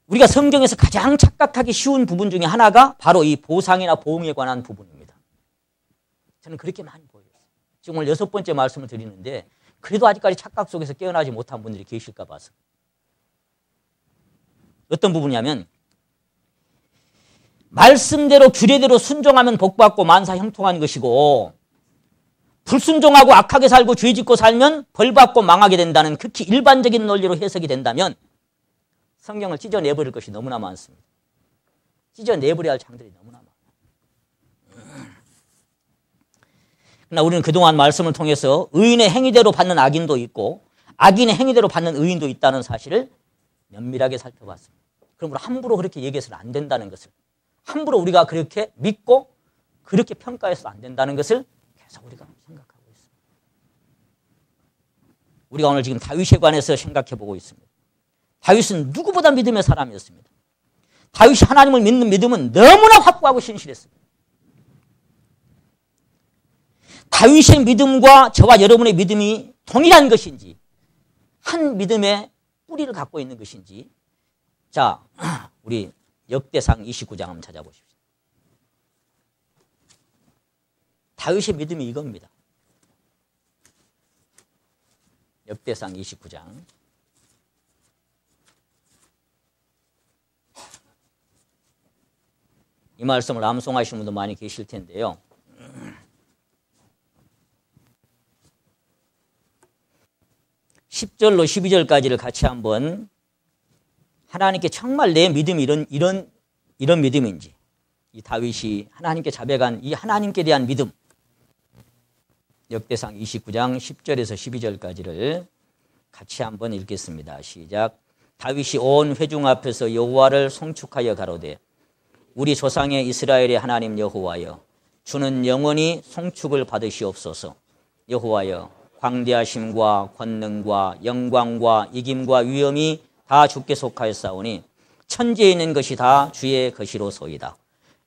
우리가 성경에서 가장 착각하기 쉬운 부분 중에 하나가 바로 이 보상이나 보응에 관한 부분입니다. 저는 그렇게 많이 보여요. 지금 오늘 6번째 말씀을 드리는데 그래도 아직까지 착각 속에서 깨어나지 못한 분들이 계실까 봐서. 어떤 부분이냐면 말씀대로 규례대로 순종하면 복받고 만사 형통한 것이고 불순종하고 악하게 살고 죄 짓고 살면 벌받고 망하게 된다는 극히 일반적인 논리로 해석이 된다면 성경을 찢어내버릴 것이 너무나 많습니다. 찢어내버려야 할 장들이 너무나 많아요. 그러나 우리는 그동안 말씀을 통해서 의인의 행위대로 받는 악인도 있고 악인의 행위대로 받는 의인도 있다는 사실을 면밀하게 살펴봤습니다. 그러므로 함부로 그렇게 얘기해서는 안 된다는 것을, 함부로 우리가 그렇게 믿고 그렇게 평가해서는 안 된다는 것을 계속 우리가 생각하고 있습니다. 우리가 오늘 지금 다윗에 관해서 생각해 보고 있습니다. 다윗은 누구보다 믿음의 사람이었습니다. 다윗이 하나님을 믿는 믿음은 너무나 확고하고 신실했습니다. 다윗의 믿음과 저와 여러분의 믿음이 동일한 것인지, 한 믿음의 뿌리를 갖고 있는 것인지, 자, 우리 역대상 29장 한번 찾아보십시오. 다윗의 믿음이 이겁니다. 역대상 29장. 이 말씀을 암송하시는 분도 많이 계실 텐데요. 10절로 12절까지를 같이 한번 하나님께 정말 내 믿음이 이런 믿음인지, 이 다윗이 하나님께 자백한 이 하나님께 대한 믿음, 역대상 29장 10절에서 12절까지를 같이 한번 읽겠습니다. 시작. 다윗이 온 회중 앞에서 여호와를 송축하여 가로되 우리 조상의 이스라엘의 하나님 여호와여, 주는 영원히 송축을 받으시옵소서. 여호와여, 광대하심과 권능과 영광과 이김과 위엄이 다 주께 속하였사오니 천지에 있는 것이 다 주의 것이로소이다.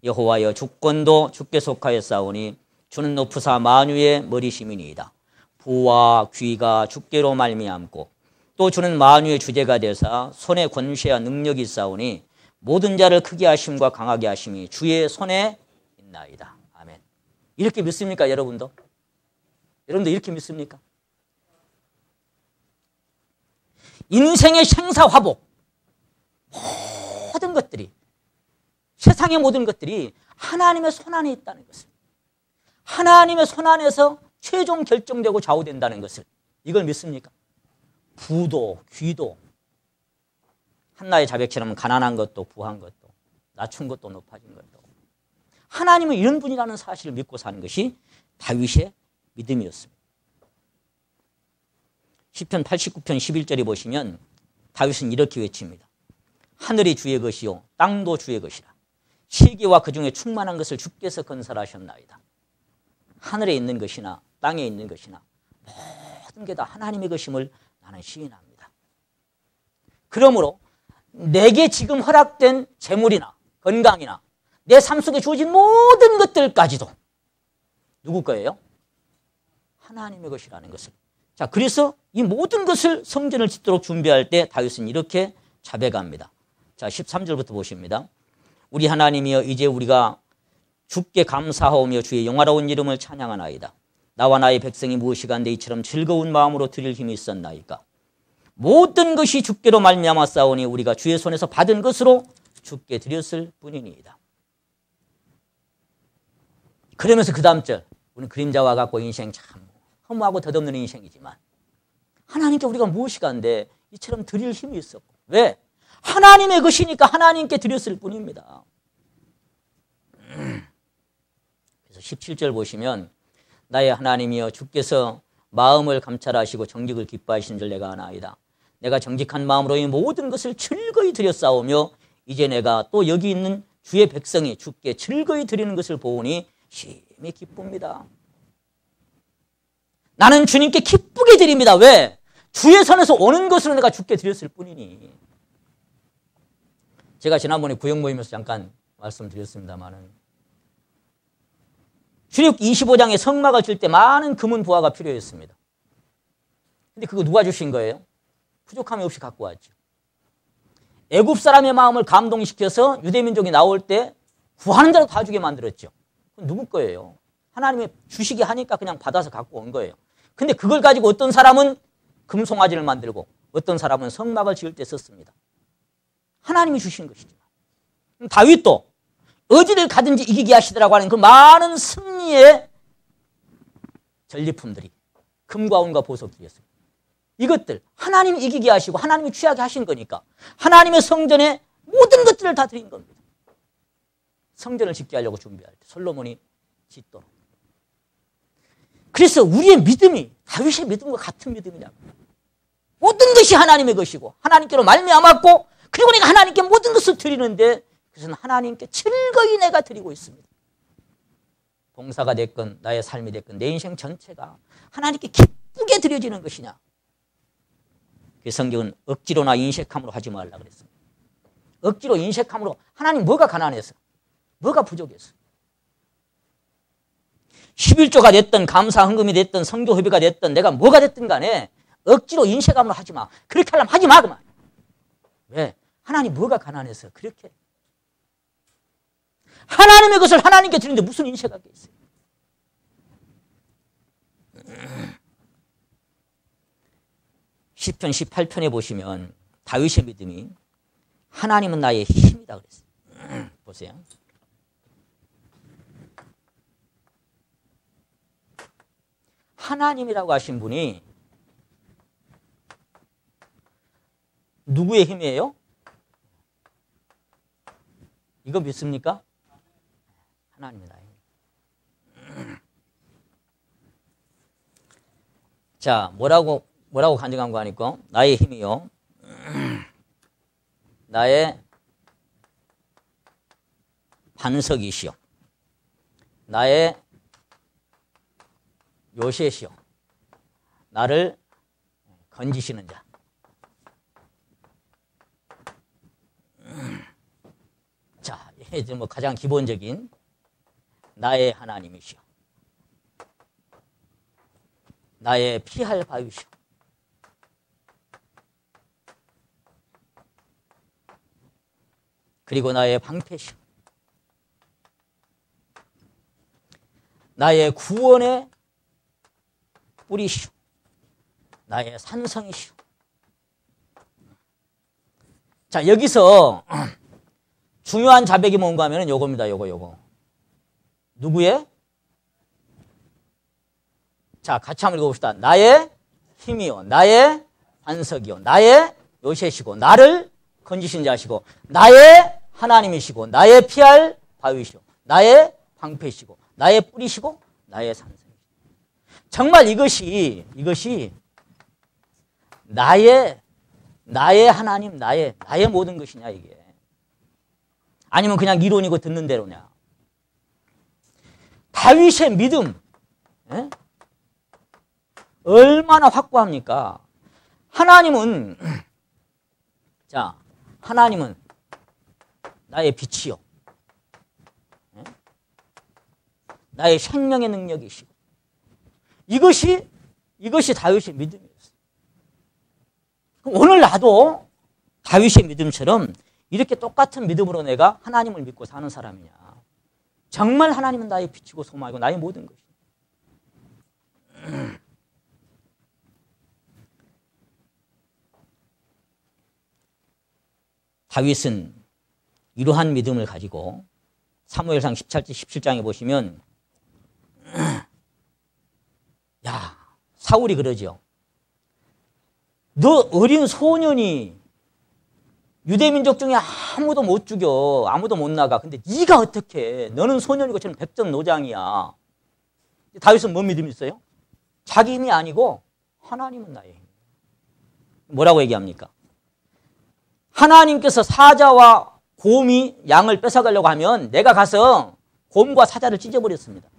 여호와여, 주권도 주께 속하였사오니 주는 높으사 만유의 머리심이니이다. 부와 귀가 주께로 말미암고 또 주는 만유의 주제가 되사 손에 권세와 능력이 있사오니 모든 자를 크게 하심과 강하게 하심이 주의 손에 있나이다. 아멘. 이렇게 믿습니까, 여러분도? 여러분도 이렇게 믿습니까? 인생의 생사화복, 모든 것들이, 세상의 모든 것들이 하나님의 손안에 있다는 것을, 하나님의 손안에서 최종 결정되고 좌우된다는 것을, 이걸 믿습니까? 부도, 귀도, 한나의 자백처럼 가난한 것도 부한 것도 낮춘 것도 높아진 것도 하나님은 이런 분이라는 사실을 믿고 사는 것이 다윗의 믿음이었습니다. 시편 89편 11절에 보시면 다윗은 이렇게 외칩니다. 하늘이 주의 것이요 땅도 주의 것이라. 세계와 그중에 충만한 것을 주께서 건설하셨나이다. 하늘에 있는 것이나 땅에 있는 것이나 모든 게 다 하나님의 것임을 나는 시인합니다. 그러므로 내게 지금 허락된 재물이나 건강이나 내 삶 속에 주어진 모든 것들까지도 누구 거예요? 하나님의 것이라는 것을. 자, 그래서 이 모든 것을 성전을 짓도록 준비할 때 다윗은 이렇게 자백합니다. 자, 13절부터 보십니다. 우리 하나님이여, 이제 우리가 주께 감사하오며 주의 영화로운 이름을 찬양하나이다. 나와 나의 백성이 무엇이간데 이처럼 즐거운 마음으로 드릴 힘이 있었나이까. 모든 것이 주께로 말미암아 싸우니 우리가 주의 손에서 받은 것으로 주께 드렸을 뿐이니이다. 그러면서 그 다음 절, 우리는 그림자와 같고 인생 참 허무하고 덧없는 인생이지만 하나님께 우리가 무엇이 간데 이처럼 드릴 힘이 있었고, 왜? 하나님의 것이니까 하나님께 드렸을 뿐입니다. 그래서 17절 보시면 나의 하나님이여 주께서 마음을 감찰하시고 정직을 기뻐하시는 줄 내가 아나이다. 내가 정직한 마음으로 이 모든 것을 즐거이 드렸사오며 이제 내가 또 여기 있는 주의 백성이 주께 즐거이 드리는 것을 보오니 심히 기쁩니다. 나는 주님께 기쁘게 드립니다. 왜? 주의 손에서 오는 것으로 내가 주께 드렸을 뿐이니. 제가 지난번에 구역 모임에서 잠깐 말씀드렸습니다마는 출애굽 25장에 성막을 칠 때 많은 금은 부하가 필요했습니다. 근데 그거 누가 주신 거예요? 부족함이 없이 갖고 왔죠. 애굽 사람의 마음을 감동시켜서 유대민족이 나올 때 구하는 대로 다 주게 만들었죠. 그건 누구 거예요? 하나님의 주시게 하니까 그냥 받아서 갖고 온 거예요. 근데 그걸 가지고 어떤 사람은 금송아지를 만들고 어떤 사람은 성막을 지을 때 썼습니다. 하나님이 주신 것이죠. 다윗도 어디를 가든지 이기게 하시더라고 하는 그 많은 승리의 전리품들이 금과 은과 보석들이었습니다. 이것들 하나님이 이기게 하시고 하나님이 취하게 하신 거니까 하나님의 성전에 모든 것들을 다 드린 겁니다. 성전을 짓게 하려고 준비할 때 솔로몬이 짓도록. 그래서 우리의 믿음이 다윗의 믿음과 같은 믿음이냐고. 모든 것이 하나님의 것이고 하나님께로 말미암았고 그리고 내가 하나님께 모든 것을 드리는데 그것은 하나님께 즐거이 내가 드리고 있습니다. 봉사가 됐건 나의 삶이 됐건 내 인생 전체가 하나님께 기쁘게 드려지는 것이냐. 그 성경은 억지로나 인색함으로 하지 말라 그랬습니다. 억지로 인색함으로 하나님 뭐가 가난해서 뭐가 부족해서 11조가 됐든 감사 헌금이 됐든 성교 협의가 됐든 내가 뭐가 됐든 간에 억지로 인색함으로 하지 마. 그렇게 하려면 하지 마. 그만. 왜? 하나님 뭐가 가난해서 그렇게 하나님의 것을 하나님께 드리는데 무슨 인색하게 있어요. 시편 18편에 보시면 다윗의 믿음이 하나님은 나의 힘이다 그랬어요. 보세요. 하나님이라고 하신 분이 누구의 힘이에요? 이거 믿습니까? 하나님의 나의 힘. 자, 뭐라고 간증한 거 하니까 나의 힘이요. 나의 반석이시오. 나의 요새시오. 나를 건지시는 자. 자, 이제 뭐 가장 기본적인 나의 하나님이시오. 나의 피할 바위시오. 그리고 나의 방패시오. 나의 구원의 뿌리시오. 나의 산성이시오. 자, 여기서 중요한 자백이 뭔가 하면은 요겁니다. 요거. 누구의? 자, 같이 한번 읽어봅시다. 나의 힘이요. 나의 반석이요. 나의 요새시고 나를 건지신 자시고 나의 하나님이시고 나의 피할 바위시고 나의 방패시고 나의 뿌리시고 나의 산성이시고. 정말 이것이 나의 하나님, 나의 모든 것이냐 이게. 아니면 그냥 이론이고 듣는 대로냐. 다윗의 믿음 얼마나 확고합니까? 하나님은 나의 빛이요. 나의 생명의 능력이시고. 이것이 다윗의 믿음이었어요. 그럼 오늘 나도 다윗의 믿음처럼 이렇게 똑같은 믿음으로 내가 하나님을 믿고 사는 사람이냐. 정말 하나님은 나의 빛이고 소망이고 나의 모든 것이다. 다윗은 이러한 믿음을 가지고 사무엘상 17장에 보시면 야, 사울이 그러죠. 너 어린 소년이 유대민족 중에 아무도 못 죽여, 아무도 못 나가. 근데 네가 어떻게 해? 너는 소년이고 저는 백전노장이야. 다윗은 뭔 믿음이 있어요? 자기 힘이 아니고 하나님은 나의 힘. 뭐라고 얘기합니까? 하나님께서 사자와 곰이 양을 뺏어가려고 하면 내가 가서 곰과 사자를 찢어버렸습니다.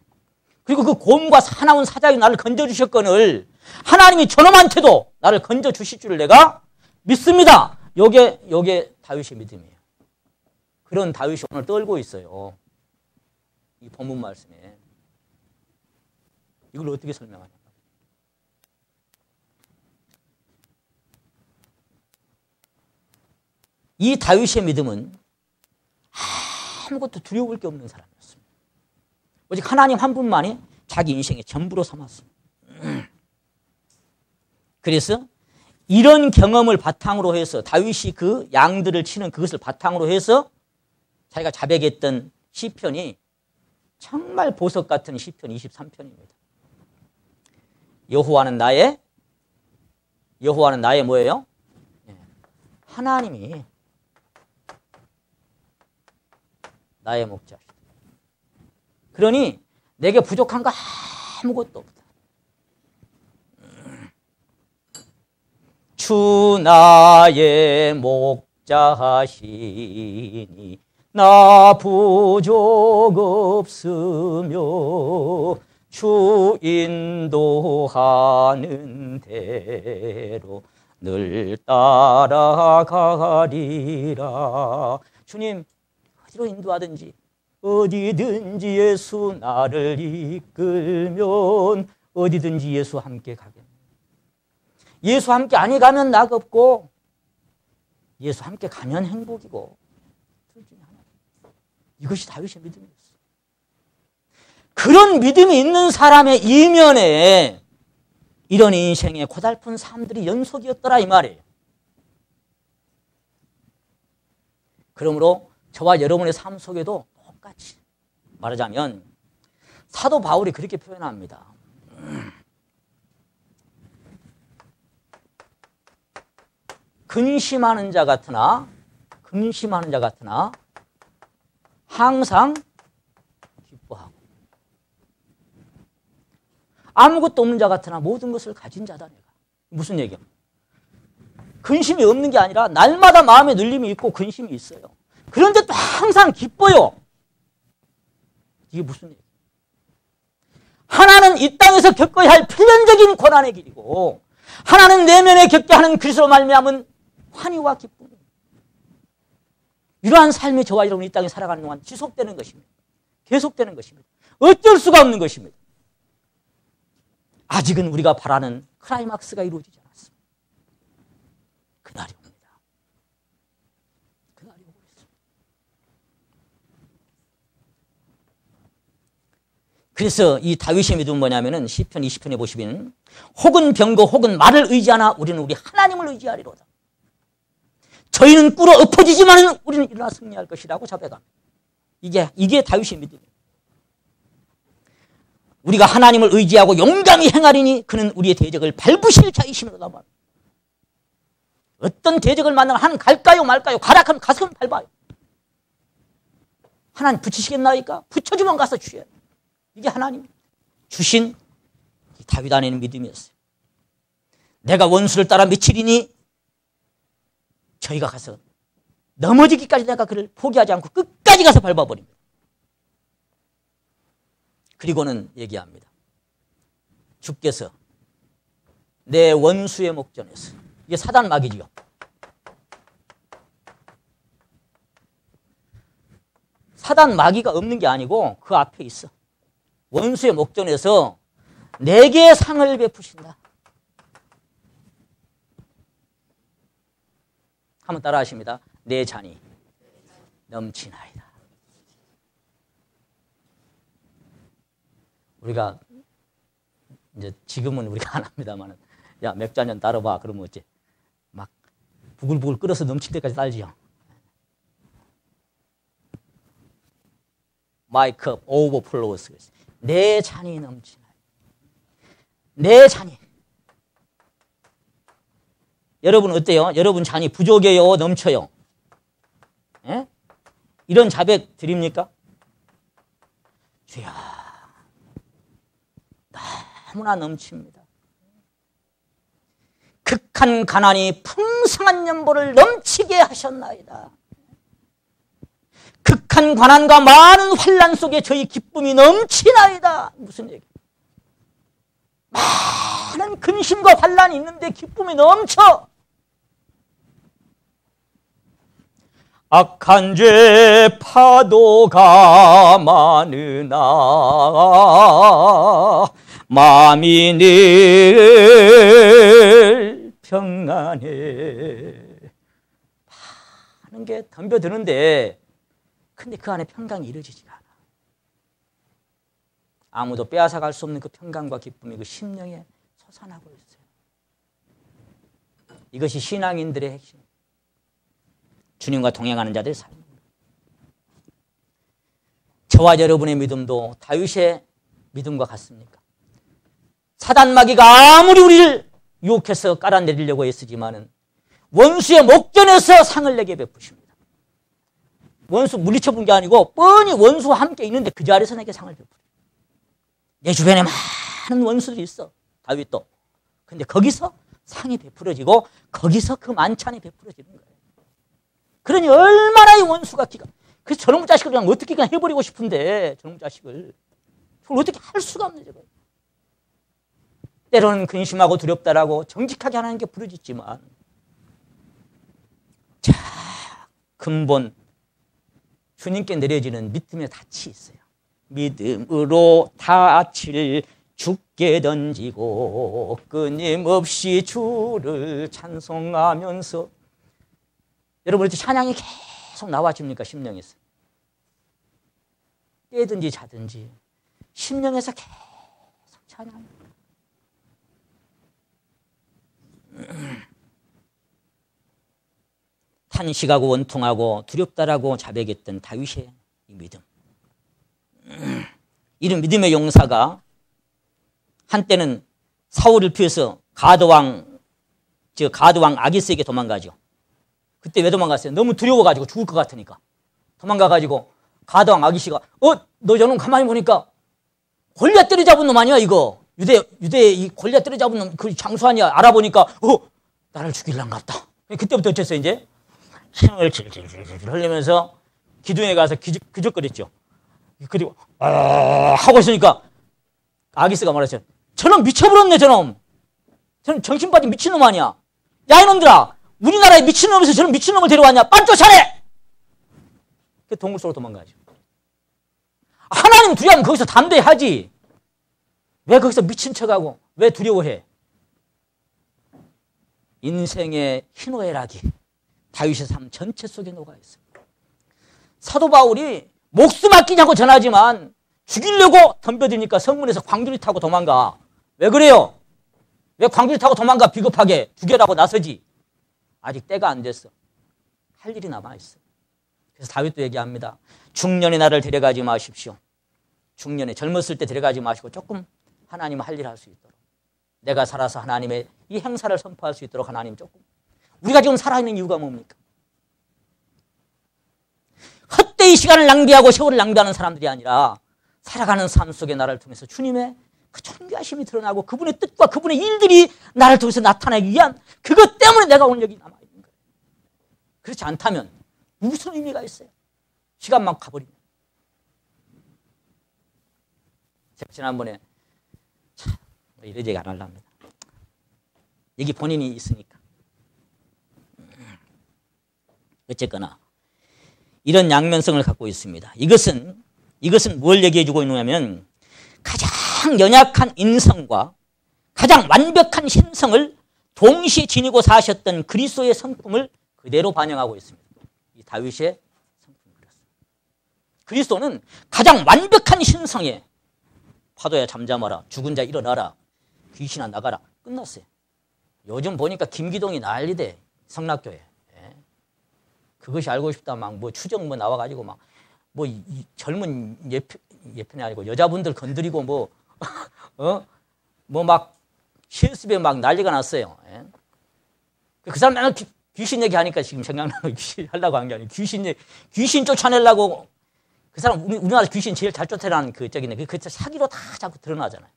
그리고 그 곰과 사나운 사자가 나를 건져주셨거늘 하나님이 저놈한테도 나를 건져주실 줄을 내가 믿습니다. 요게 다윗의 믿음이에요. 그런 다윗이 오늘 떨고 있어요. 이 본문 말씀에. 이걸 어떻게 설명하냐. 이 다윗의 믿음은 아무것도 두려울 게 없는 사람이었습니다. 오직 하나님 한 분만이 자기 인생의 전부로 삼았습니다. 그래서 이런 경험을 바탕으로 해서 다윗이 그 양들을 치는 그것을 바탕으로 해서 자기가 자백했던 시편이 정말 보석 같은 시편 23편입니다. 여호와는 나의 뭐예요? 하나님이 나의 목자시다. 그러니 내게 부족한 거 아무것도 없다. 주 나의 목자시니 나 부족 없으며 주 인도하는 대로 늘 따라가리라. 주님 어디로 인도하든지 어디든지 예수 나를 이끌면 어디든지 예수 함께 가겠네. 예수 함께 아니 가면 낙 없고 예수 함께 가면 행복이고 둘 중에 하나. 이것이 다윗의 믿음이었어요. 그런 믿음이 있는 사람의 이면에 이런 인생의 고달픈 삶들이 연속이었더라 이 말이에요. 그러므로 저와 여러분의 삶 속에도 똑같이 말하자면 사도 바울이 그렇게 표현합니다. 근심하는 자 같으나 항상 기뻐하고 아무것도 없는 자 같으나 모든 것을 가진 자다 내가. 무슨 얘기야? 근심이 없는 게 아니라 날마다 마음에 눌림이 있고 근심이 있어요. 그런데 또 항상 기뻐요. 이게 무슨 얘기야? 하나는 이 땅에서 겪어야 할 필연적인 고난의 길이고 하나는 내면에 겪게 하는 그리스도로 말미암은 환희와 기쁨. 이러한 삶이 저와 여러분이 이 땅에 살아가는 동안 지속되는 것입니다. 계속되는 것입니다. 어쩔 수가 없는 것입니다. 아직은 우리가 바라는 클라이막스가 이루어지지 않았습니다. 그날이 옵니다. 그날이 오고 있습니다. 그래서 이 다윗의 믿음은 뭐냐면은 시편 20편에 보시면 혹은 병거 혹은 말을 의지하나 우리는 우리 하나님을 의지하리로다. 저희는 꿇어 엎어지지만 우리는 일어나 승리할 것이라고 자백합니다. 이게 다윗의 믿음이에요. 우리가 하나님을 의지하고 용감히 행하리니 그는 우리의 대적을 밟으실 자이심이로다 말이에요. 어떤 대적을 만나면 하나님 갈까요 말까요? 가라 하면 가서 밟아요. 하나님 붙이시겠나이까? 붙여주면 가서 주셔요. 이게 하나님 주신 다윗 안에는 믿음이었어요. 내가 원수를 따라 미치리니 저희가 가서 넘어지기까지 내가 그를 포기하지 않고 끝까지 가서 밟아버립니다. 그리고는 얘기합니다. 주께서 내 원수의 목전에서, 이게 사단 마귀지요. 사단 마귀가 없는 게 아니고 그 앞에 있어. 원수의 목전에서 내게 상을 베푸신다. 한번 따라 하십니다. 내 잔이 넘치나이다. 우리가 이제 지금은 우리가 안 합니다만은 야 맥주 한잔 따라봐. 그러면 어째 막 부글부글 끓어서 넘칠 때까지 딸지요. My cup overflows. 내 잔이 넘치나이다. 내 잔이. 여러분 어때요? 여러분 잔이 부족해요? 넘쳐요? 예? 이런 자백 드립니까? 주야, 너무나 넘칩니다. 극한 가난이 풍성한 연보를 넘치게 하셨나이다. 극한 가난과 많은 환난 속에 저희 기쁨이 넘치나이다. 무슨 얘기? 많은 근심과 환난이 있는데 기쁨이 넘쳐. 악한 죄 파도가 많으나 마음이 늘 평안해. 많은 게 덤벼드는데 근데 그 안에 평강이 이루어지지가 않아. 아무도 빼앗아갈 수 없는 그 평강과 기쁨이 그 심령에 솟아나고 있어요. 이것이 신앙인들의 핵심. 주님과 동행하는 자들의 삶입니다. 저와 여러분의 믿음도 다윗의 믿음과 같습니까? 사단마귀가 아무리 우리를 유혹해서 깔아내리려고 애쓰지만은 원수의 목전에서 상을 내게 베푸십니다. 원수 물리쳐 본 게 아니고 뻔히 원수와 함께 있는데 그 자리에서 내게 상을 베푸려. 내 주변에 많은 원수들이 있어. 다윗도. 근데 거기서 상이 베풀어지고 거기서 그 만찬이 베풀어지는 거예요. 그러니 얼마나 이 원수가 그래서 저놈 자식을 그냥 어떻게 그냥 해버리고 싶은데 저놈 자식을 그걸 어떻게 할 수가 없는 거예요. 때로는 근심하고 두렵다라고 정직하게 하는 게 부르짖지만 자 근본 주님께 내려지는 믿음의 닻이 있어요. 믿음으로 닻을 주께 던지고 끊임없이 주를 찬송하면서 여러분 이렇게 찬양이 계속 나와집니까? 심령에서 깨든지 자든지 심령에서 계속 찬양. 탄식하고 원통하고 두렵다라고 자백했던 다윗의 이 믿음. 이런 믿음의 용사가 한때는 사울을 피해서 가드왕 아기스에게 도망가죠. 그때 왜 도망갔어요? 너무 두려워가지고 죽을 것 같으니까. 도망가가지고 가드왕 아기스가 너 저놈 가만히 보니까 골리앗 때려잡은 놈 아니야 이거. 유대 이 골리앗 때려잡은 놈 그 장수 아니야. 알아보니까 나를 죽일란갑다. 그때부터 어쨌어요 이제? 힘을 질질질질 흘리면서 기둥에 가서 기적거렸죠. 그리고 하고 있으니까 아기스가 말했어요. 저놈 미쳐버렸네 저놈. 저놈 정신 빠진 미친놈 아니야. 야 이놈들아. 우리나라에 미친놈에서 저런 미친놈을 데려왔냐? 빨리 쫓아내! 동굴 속으로 도망가죠. 하나님 두려워하면 거기서 담대하지. 왜 거기서 미친 척하고 왜 두려워해? 인생의 희노애락이 다윗의 삶 전체 속에 녹아있어요. 사도 바울이 목숨 아끼냐고 전하지만 죽이려고 덤벼드니까 성문에서 광주리 타고 도망가. 왜 그래요? 왜 광주리 타고 도망가? 비겁하게 죽여라고 나서지. 아직 때가 안 됐어. 할 일이 남아있어. 그래서 다윗도 얘기합니다. 중년에 나를 데려가지 마십시오. 중년에 젊었을 때 데려가지 마시고 조금 하나님 할 일 할 수 있도록. 내가 살아서 하나님의 이 행사를 선포할 수 있도록 하나님 조금. 우리가 지금 살아있는 이유가 뭡니까? 헛되이 시간을 낭비하고 세월을 낭비하는 사람들이 아니라 살아가는 삶 속에 나를 통해서 주님의 그 존귀하심이 드러나고 그분의 뜻과 그분의 일들이 나를 통해서 나타나기 위한 그것 때문에 내가 오늘 여기 남아있는 거예요. 그렇지 않다면 무슨 의미가 있어요? 시간만 가버리면. 제가 지난번에 이런 얘기 안 하려합니다. 여기 본인이 있으니까. 어쨌거나 이런 양면성을 갖고 있습니다. 이것은 뭘 얘기해 주고 있느냐면 가장 연약한 인성과 가장 완벽한 신성을 동시에 지니고 사셨던 그리스도의 성품을 그대로 반영하고 있습니다. 이 다윗의 성품을 그렸습니다. 그리스도는 가장 완벽한 신성에 파도야 잠잠하라, 죽은 자 일어나라, 귀신아 나가라 끝났어요. 요즘 보니까 김기동이 난리대 성락교회. 그것이 알고 싶다 막 뭐 추정 뭐 나와가지고 막 뭐 이 젊은 예편이 아니고 여자분들 건드리고 뭐 막 CS배 막 난리가 났어요. 예? 그 사람 맨날 귀신 얘기하니까 지금 생각나는 귀신 하려고 한 게 아니고 귀신 쫓아내려고 그 사람 우리나라 귀신 제일 잘 쫓아내는 그 저기네 그 사기로 다 자꾸 드러나잖아요.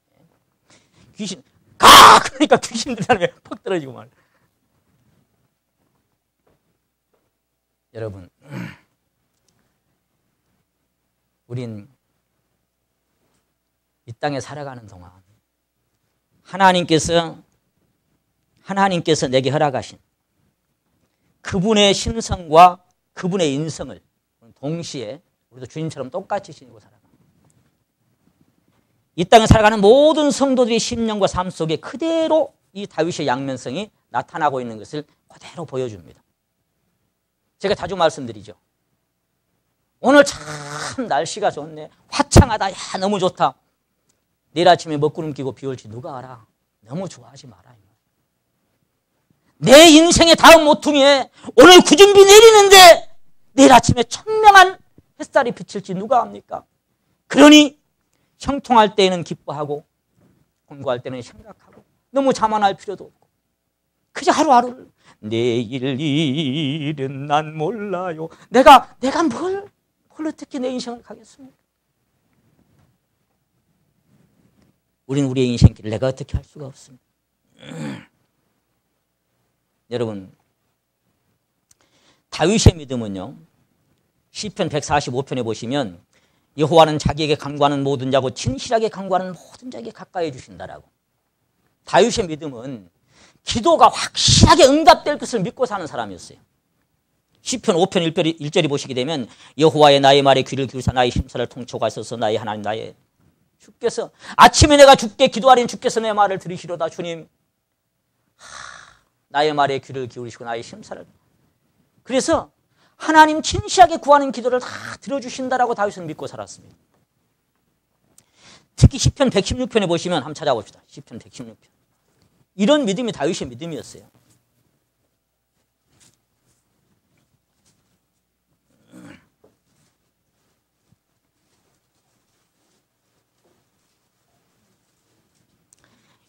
귀신 가 그러니까 귀신들 사람이 퍽 떨어지고 말. 여러분, 우린 이 땅에 살아가는 동안 하나님께서 내게 허락하신 그분의 신성과 그분의 인성을 동시에 우리도 주님처럼 똑같이 지니고 살아갑니다. 이 땅에 살아가는 모든 성도들의 심령과 삶 속에 그대로 이 다윗의 양면성이 나타나고 있는 것을 그대로 보여줍니다. 제가 자주 말씀드리죠. 오늘 참 날씨가 좋네. 화창하다. 야, 너무 좋다. 내일 아침에 먹구름 끼고 비 올지 누가 알아. 너무 좋아하지 마라. 내 인생의 다음 모퉁이에 오늘 구준비 내리는데 내일 아침에 천명한 햇살이 비칠지 누가 압니까? 그러니 형통할 때에는 기뻐하고 공부할 때는 생각하고 너무 자만할 필요도 없고 그저 하루하루를 내일 일은 난 몰라요. 내가 뭘 어떻게 내 인생을 가겠습니까? 우리는 우리의 인생길을 내가 어떻게 할 수가 없습니다. 여러분, 다윗의 믿음은요, 시편 145편에 보시면 여호와는 자기에게 간구하는 모든 자고 진실하게 간구하는 모든 자에게 가까이 해주신다라고. 다윗의 믿음은 기도가 확실하게 응답될 것을 믿고 사는 사람이었어요. 시편 5편 1절이 보시게 되면 여호와의 나의 말에 귀를 기울사 나의 심사를 통촉 하소서. 나의 하나님 나의 주께서 아침에 내가 주께 기도하리니 주께서 내 말을 들으시로다. 주님 나의 말에 귀를 기울이시고 나의 심사를. 그래서 하나님 진실하게 구하는 기도를 다 들어주신다라고 다윗은 믿고 살았습니다. 특히 시편 116편에 보시면 한번 찾아봅시다. 시편 116편. 이런 믿음이 다윗의 믿음이었어요.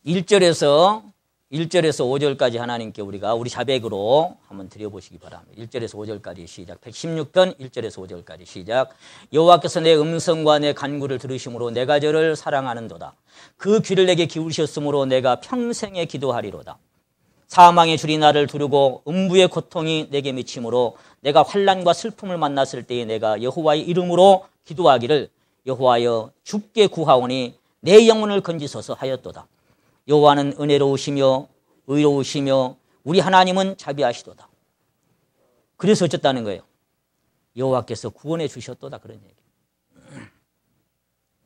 (1절에서 5절까지) 하나님께 우리가 우리 자백으로 한번 드려보시기 바랍니다. 1절에서 5절까지 시작. 116편 1절에서 5절까지 시작. 여호와께서 내 음성과 내 간구를 들으심으로 내가 저를 사랑하는도다. 그 귀를 내게 기울이셨으므로 내가 평생에 기도하리로다. 사망의 줄이 나를 두르고 음부의 고통이 내게 미치므로 내가 환난과 슬픔을 만났을 때에 내가 여호와의 이름으로 기도하기를 여호와여 주께 구하오니 내 영혼을 건지소서 하였도다. 여호와는 은혜로우시며 의로우시며 우리 하나님은 자비하시도다. 그래서 어쨌다는 거예요? 여호와께서 구원해 주셨도다. 그런 얘기예요.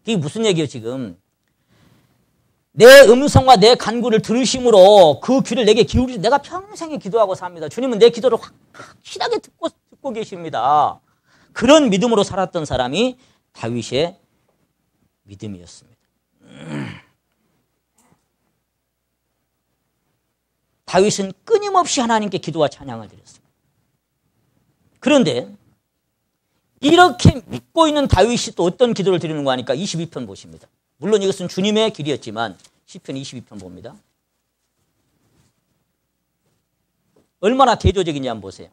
이게 무슨 얘기예요 지금? 내 음성과 내 간구를 들으심으로 그 귀를 내게 기울이시. 내가 평생에 기도하고 삽니다. 주님은 내 기도를 확실하게 듣고 계십니다. 그런 믿음으로 살았던 사람이 다윗의 믿음이었습니다. 다윗은 끊임없이 하나님께 기도와 찬양을 드렸습니다. 그런데 이렇게 믿고 있는 다윗이 또 어떤 기도를 드리는 거 하니까 22편 보십니다. 물론 이것은 주님의 길이었지만 시편 22편 봅니다. 얼마나 대조적인지 한번 보세요.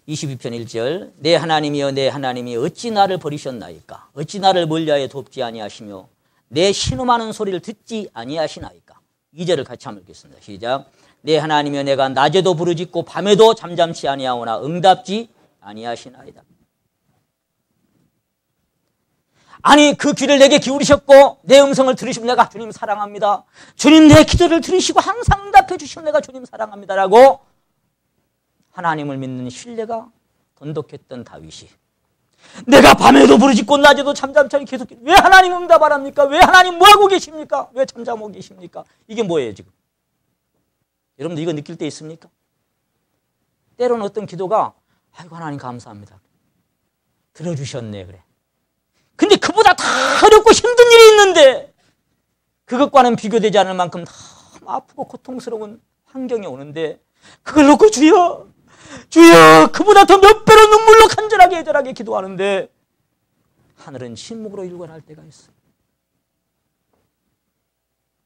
22편 1절. 내 하나님이여 내 하나님이 어찌 나를 버리셨나이까? 어찌 나를 멀리하여 돕지 아니하시며 내 신음하는 소리를 듣지 아니하시나이까? 2절을 같이 한번 읽겠습니다. 시작. 내 하나님이여 내가 낮에도 부르짖고 밤에도 잠잠치 아니하오나 응답지 아니하시나이다. 아니 그 귀를 내게 기울이셨고 내 음성을 들으시면 내가 주님 사랑합니다. 주님 내 기도를 들으시고 항상 응답해 주시면 내가 주님 사랑합니다라고 하나님을 믿는 신뢰가 돈독했던 다윗이 내가 밤에도 부르짖고 낮에도 잠잠치 않게 계속 왜 하나님 응답 안 합니까? 왜 하나님 뭐하고 계십니까? 왜 잠잠하고 계십니까? 이게 뭐예요 지금? 여러분들 이거 느낄 때 있습니까? 때로는 어떤 기도가 아이고 하나님 감사합니다. 들어주셨네 그래. 근데 그보다 더 어렵고 힘든 일이 있는데 그것과는 비교되지 않을 만큼 너무 아프고 고통스러운 환경이 오는데 그걸 놓고 주여 주여, 그보다 더 몇 배로 눈물로 간절하게 애절하게 기도하는데 하늘은 침묵으로 일관할 때가 있어요.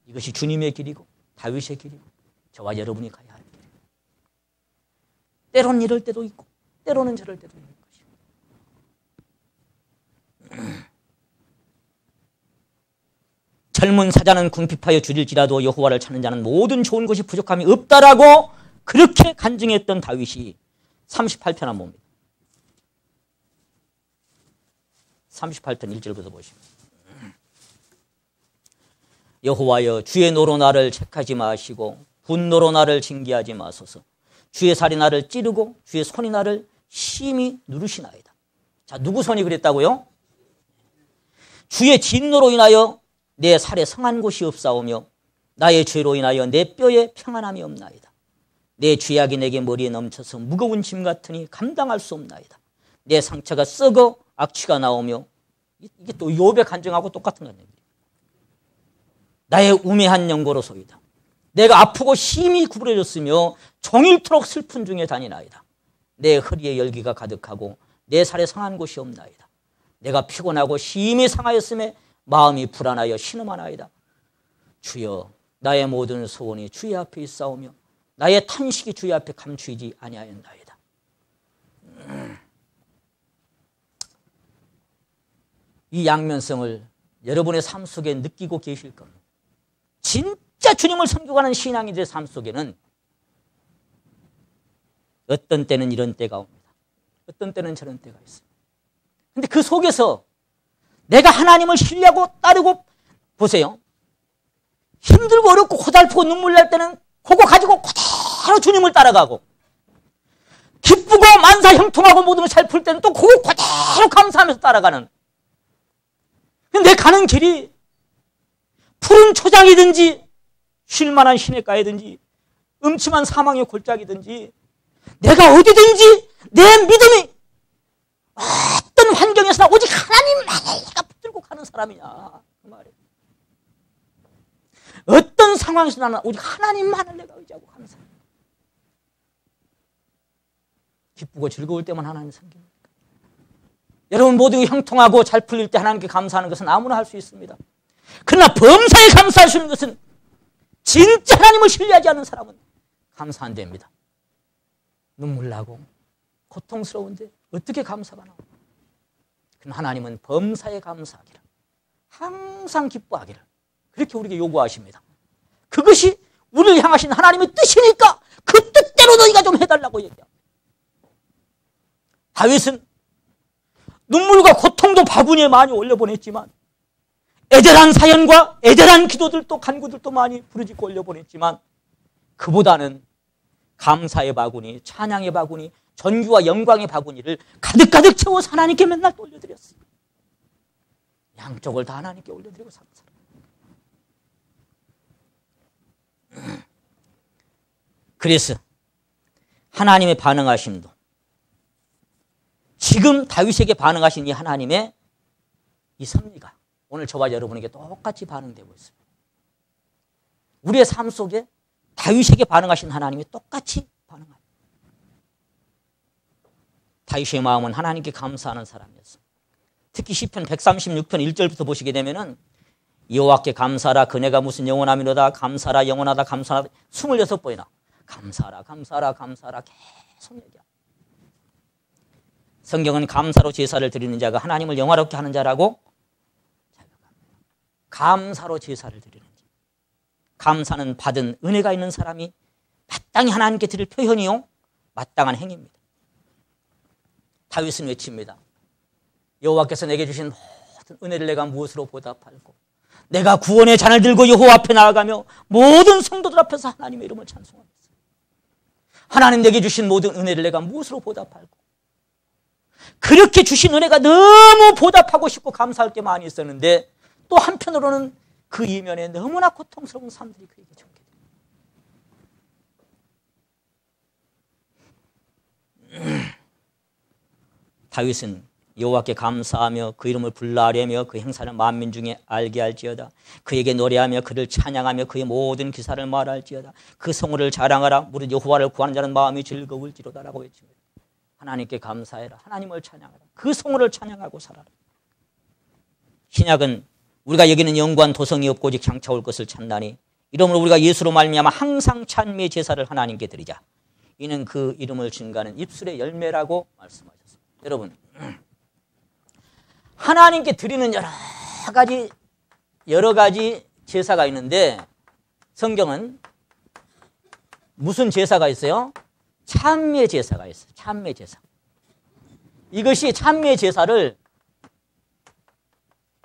이것이 주님의 길이고 다윗의 길이고 저와 여러분이 가야 할 길이에요. 때로는 이럴 때도 있고 때로는 저럴 때도 있는 것이요. 젊은 사자는 궁핍하여 줄일지라도 여호와를 찾는 자는 모든 좋은 것이 부족함이 없다라고 그렇게 간증했던 다윗이 38편 한번 봅니다. 38편 1절부터 보시면 여호와여, 주의 노로 나를 책하지 마시고 분노로 나를 징계하지 마소서. 주의 살이 나를 찌르고 주의 손이 나를 심히 누르시나이다. 자, 누구 손이 그랬다고요? 주의 진노로 인하여 내 살에 성한 곳이 없사오며 나의 죄로 인하여 내 뼈에 평안함이 없나이다. 내 죄악이 내게 머리에 넘쳐서 무거운 짐 같으니 감당할 수 없나이다. 내 상처가 썩어 악취가 나오며, 이게 또 욥의 간증하고 똑같은 거예요. 나의 우매한 연고로소이다. 내가 아프고 심히 구부러졌으며 종일토록 슬픈 중에 다니나이다. 내 허리에 열기가 가득하고 내 살에 상한 곳이 없나이다. 내가 피곤하고 심히 상하였음에 마음이 불안하여 신음하나이다. 주여, 나의 모든 소원이 주의 앞에 있사오며 나의 탄식이 주의 앞에 감추이지 아니하였나이다. 이 양면성을 여러분의 삶 속에 느끼고 계실 겁니다. 진짜 주님을 섬겨가는 신앙인들의 삶 속에는 어떤 때는 이런 때가 옵니다. 어떤 때는 저런 때가 있습니다. 그런데 그 속에서 내가 하나님을 신뢰하고 따르고, 보세요, 힘들고 어렵고 고달프고 눈물 날 때는 그거 가지고 그대로 주님을 따라가고, 기쁘고 만사 형통하고 모든 걸 잘 풀 때는 또 그거 그대로 감사하면서 따라가는, 내 가는 길이 푸른 초장이든지 쉴만한 시냇가이든지 음침한 사망의 골짜기든지 내가 어디든지 내 믿음이 어떤 환경에서나 오직 하나님만을 내가 붙들고 가는 사람이냐, 그 말이에요. 어떤 상황에서 나는 오직 하나님만을 내가 의지하고 가는 사람. 기쁘고 즐거울 때만 하나님 섬깁니까? 여러분 모든 게 형통하고 잘 풀릴 때 하나님께 감사하는 것은 아무나 할 수 있습니다. 그러나 범사에 감사하시는 것은 진짜 하나님을 신뢰하지 않는 사람은 감사 안 됩니다. 눈물 나고 고통스러운데 어떻게 감사가 나옵니까? 그럼 하나님은 범사에 감사하기를, 항상 기뻐하기를 그렇게 우리에게 요구하십니다. 그것이 우리를 향하신 하나님의 뜻이니까 그 뜻대로 너희가 좀 해달라고 얘기합니다. 다윗은 눈물과 고통도 바구니에 많이 올려보냈지만, 애절한 사연과 애절한 기도들도 간구들도 많이 부르짖고 올려보냈지만, 그보다는 감사의 바구니, 찬양의 바구니, 전규와 영광의 바구니를 가득가득 채워서 하나님께 맨날 올려드렸어요. 양쪽을 다 하나님께 올려드리고 사는 사람. 그래서 하나님의 반응하심도 지금 다윗에게 반응하신 이 하나님의 이 섭리가 오늘 저와 여러분에게 똑같이 반응되고 있습니다. 우리의 삶 속에 다윗에게 반응하신 하나님이 똑같이 반응합니다. 다윗의 마음은 하나님께 감사하는 사람이었습니다. 특히 시편 136편 1절부터 보시게 되면은 여호와께 감사하라, 그네가 무슨 영원함이로다, 감사하라, 영원하다, 감사하라, 26번이나 감사하라, 감사하라, 감사하라 계속 얘기합니다. 성경은 감사로 제사를 드리는 자가 하나님을 영화롭게 하는 자라고 자격합니다. 감사로 제사를 드리는 자. 감사는 받은 은혜가 있는 사람이 마땅히 하나님께 드릴 표현이요, 마땅한 행위입니다. 다윗은 외칩니다. 여호와께서 내게 주신 모든 은혜를 내가 무엇으로 보답할꼬? 내가 구원의 잔을 들고 여호와 앞에 나아가며 모든 성도들 앞에서 하나님의 이름을 찬송하겠습니다. 하나님 내게 주신 모든 은혜를 내가 무엇으로 보답할꼬? 그렇게 주신 은혜가 너무 보답하고 싶고 감사할 게 많이 있었는데, 또 한편으로는 그 이면에 너무나 고통스러운 삶들이 그에게 적게 됩니다. 다윗은 여호와께 감사하며 그 이름을 불러하려며 그 행사를 만민 중에 알게 할지어다. 그에게 노래하며 그를 찬양하며 그의 모든 기사를 말할지어다. 그 성호를 자랑하라. 무릇 여호와를 구하는 자는 마음이 즐거울지로다라고 외칩니다. 하나님께 감사해라. 하나님을 찬양하라. 그 성호를 찬양하고 살아라. 신약은 우리가 여기는 영구한 도성이 없고 오직 장차 올 것을 찾나니 이러므로 우리가 예수로 말미암아 항상 찬미의 제사를 하나님께 드리자. 이는 그 이름을 증가하는 입술의 열매라고 말씀하셨습니다. 여러분, 하나님께 드리는 여러 가지 제사가 있는데 성경은 무슨 제사가 있어요? 찬미의 제사가 있어요. 찬미의 제사. 이것이 찬미의 제사를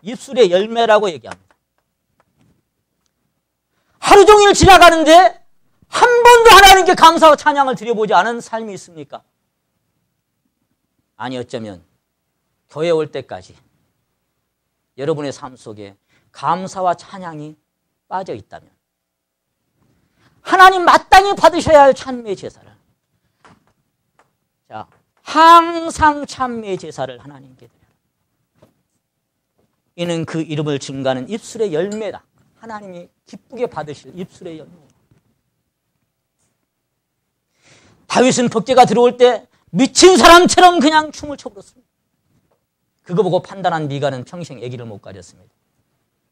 입술의 열매라고 얘기합니다. 하루 종일 지나가는데 한 번도 하나님께 감사와 찬양을 드려보지 않은 삶이 있습니까? 아니, 어쩌면 교회 올 때까지 여러분의 삶 속에 감사와 찬양이 빠져 있다면 하나님 마땅히 받으셔야 할 찬미의 제사를, 자, 항상 찬미의 제사를 하나님께 드려라. 이는 그 이름을 증가하는 입술의 열매다. 하나님이 기쁘게 받으실 입술의 열매. 다윗은 법궤가 들어올 때 미친 사람처럼 그냥 춤을 춰버렸습니다. 그거 보고 판단한 미가는 평생 애기를 못 가졌습니다.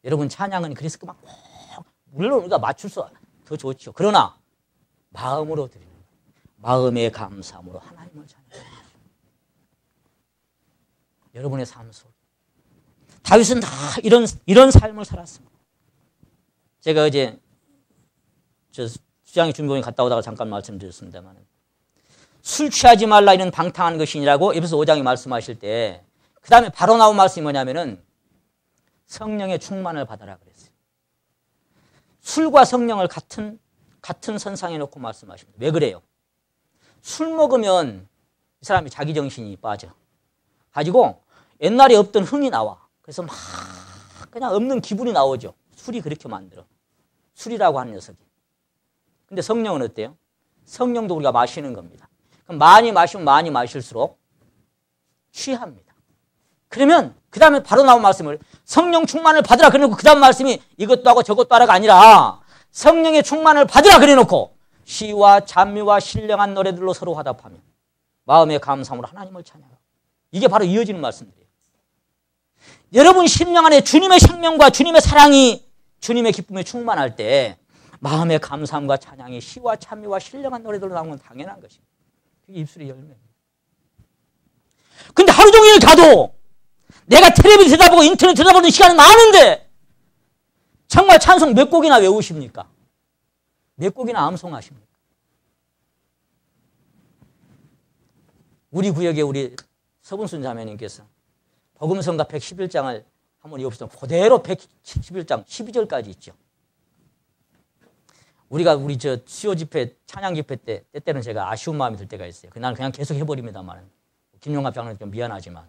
여러분, 찬양은 그래서 막 물론 우리가 맞출 수 더 좋죠. 그러나 마음으로 드리는 거예요. 마음의 감사함으로 하나님을 찬양하는 거죠. 여러분의 삶 속 다윗은 다 이런 삶을 살았습니다. 제가 어제 수양이 준비원에 갔다 오다가 잠깐 말씀드렸습니다만, 술 취하지 말라 이런 방탕한 것이니라고 에베소 5장이 말씀하실 때 그 다음에 바로 나온 말씀이 뭐냐면은 성령의 충만을 받아라 그랬어요. 술과 성령을 같은 선상에 놓고 말씀하십니다. 왜 그래요? 술 먹으면 이 사람이 자기 정신이 빠져 가지고 옛날에 없던 흥이 나와. 그래서 막 그냥 없는 기분이 나오죠. 술이 그렇게 만들어. 술이라고 하는 녀석이. 근데 성령은 어때요? 성령도 우리가 마시는 겁니다. 그럼 많이 마시면 많이 마실수록 취합니다. 그러면 그 다음에 바로 나온 말씀을 성령 충만을 받으라 그래놓고 그 다음 말씀이 이것도 하고 저것도 하라가 아니라 성령의 충만을 받으라 그래놓고 시와 찬미와 신령한 노래들로 서로 화답하며 마음의 감사함으로 하나님을 찬양하라. 이게 바로 이어지는 말씀들이에요. 여러분 심령 안에 주님의 생명과 주님의 사랑이 주님의 기쁨에 충만할 때 마음의 감사함과 찬양이 시와 찬미와 신령한 노래들로 나오는 건 당연한 것입니다. 그게 입술의 열매입니다. 근데 하루 종일 가도 내가 텔레비전 들여다보고 인터넷 들여다보는 시간이 많은데 정말 찬송 몇 곡이나 외우십니까? 몇 곡이나 암송하십니까? 우리 구역에 우리 서분순 자매님께서 복음성가 111장을 한번 읽어보시면 그대로 111장 12절까지 있죠. 우리 수요 집회, 찬양 집회 때때는 제가 아쉬운 마음이 들 때가 있어요. 그날 그냥 계속 해버립니다만. 김용갑 장로님 좀 미안하지만.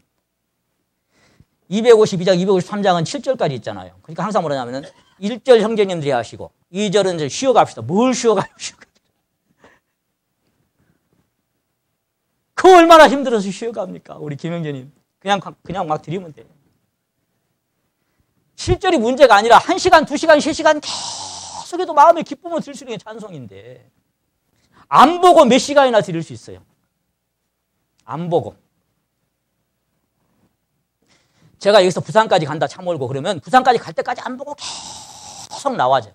252장, 253장은 7절까지 있잖아요. 그러니까 항상 뭐냐면은 1절 형제님들이 하시고 2절은 이제 쉬어갑시다. 뭘 쉬어가요? 그 얼마나 힘들어서 쉬어갑니까? 우리 김형제님. 그냥 막 드리면 돼요. 7절이 문제가 아니라 1시간, 2시간, 3시간 계속해도 마음의 기쁨을 드릴 수 있는 게 찬송인데 안 보고 몇 시간이나 드릴 수 있어요. 안 보고. 제가 여기서 부산까지 간다 차 몰고 그러면 부산까지 갈 때까지 안 보고 계속 나와져.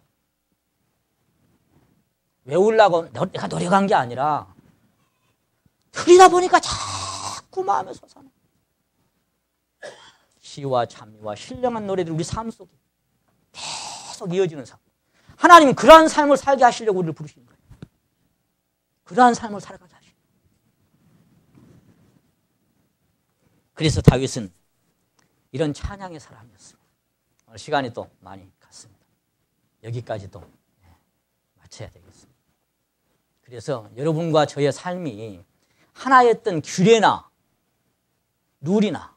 외우려고 내가 노력한 게 아니라 들이다 보니까 자꾸 마음에 솟아나. 시와 찬미와 신령한 노래들 우리 삶 속에 계속 이어지는 삶. 하나님은 그러한 삶을 살게 하시려고 우리를 부르시는 거예요. 그러한 삶을 살아가게 하시는 거예요. 그래서 다윗은 이런 찬양의 사람이었습니다. 오늘 시간이 또 많이 갔습니다. 여기까지 또 마쳐야 되겠습니다. 그래서 여러분과 저의 삶이 하나의 어떤 규례나 룰이나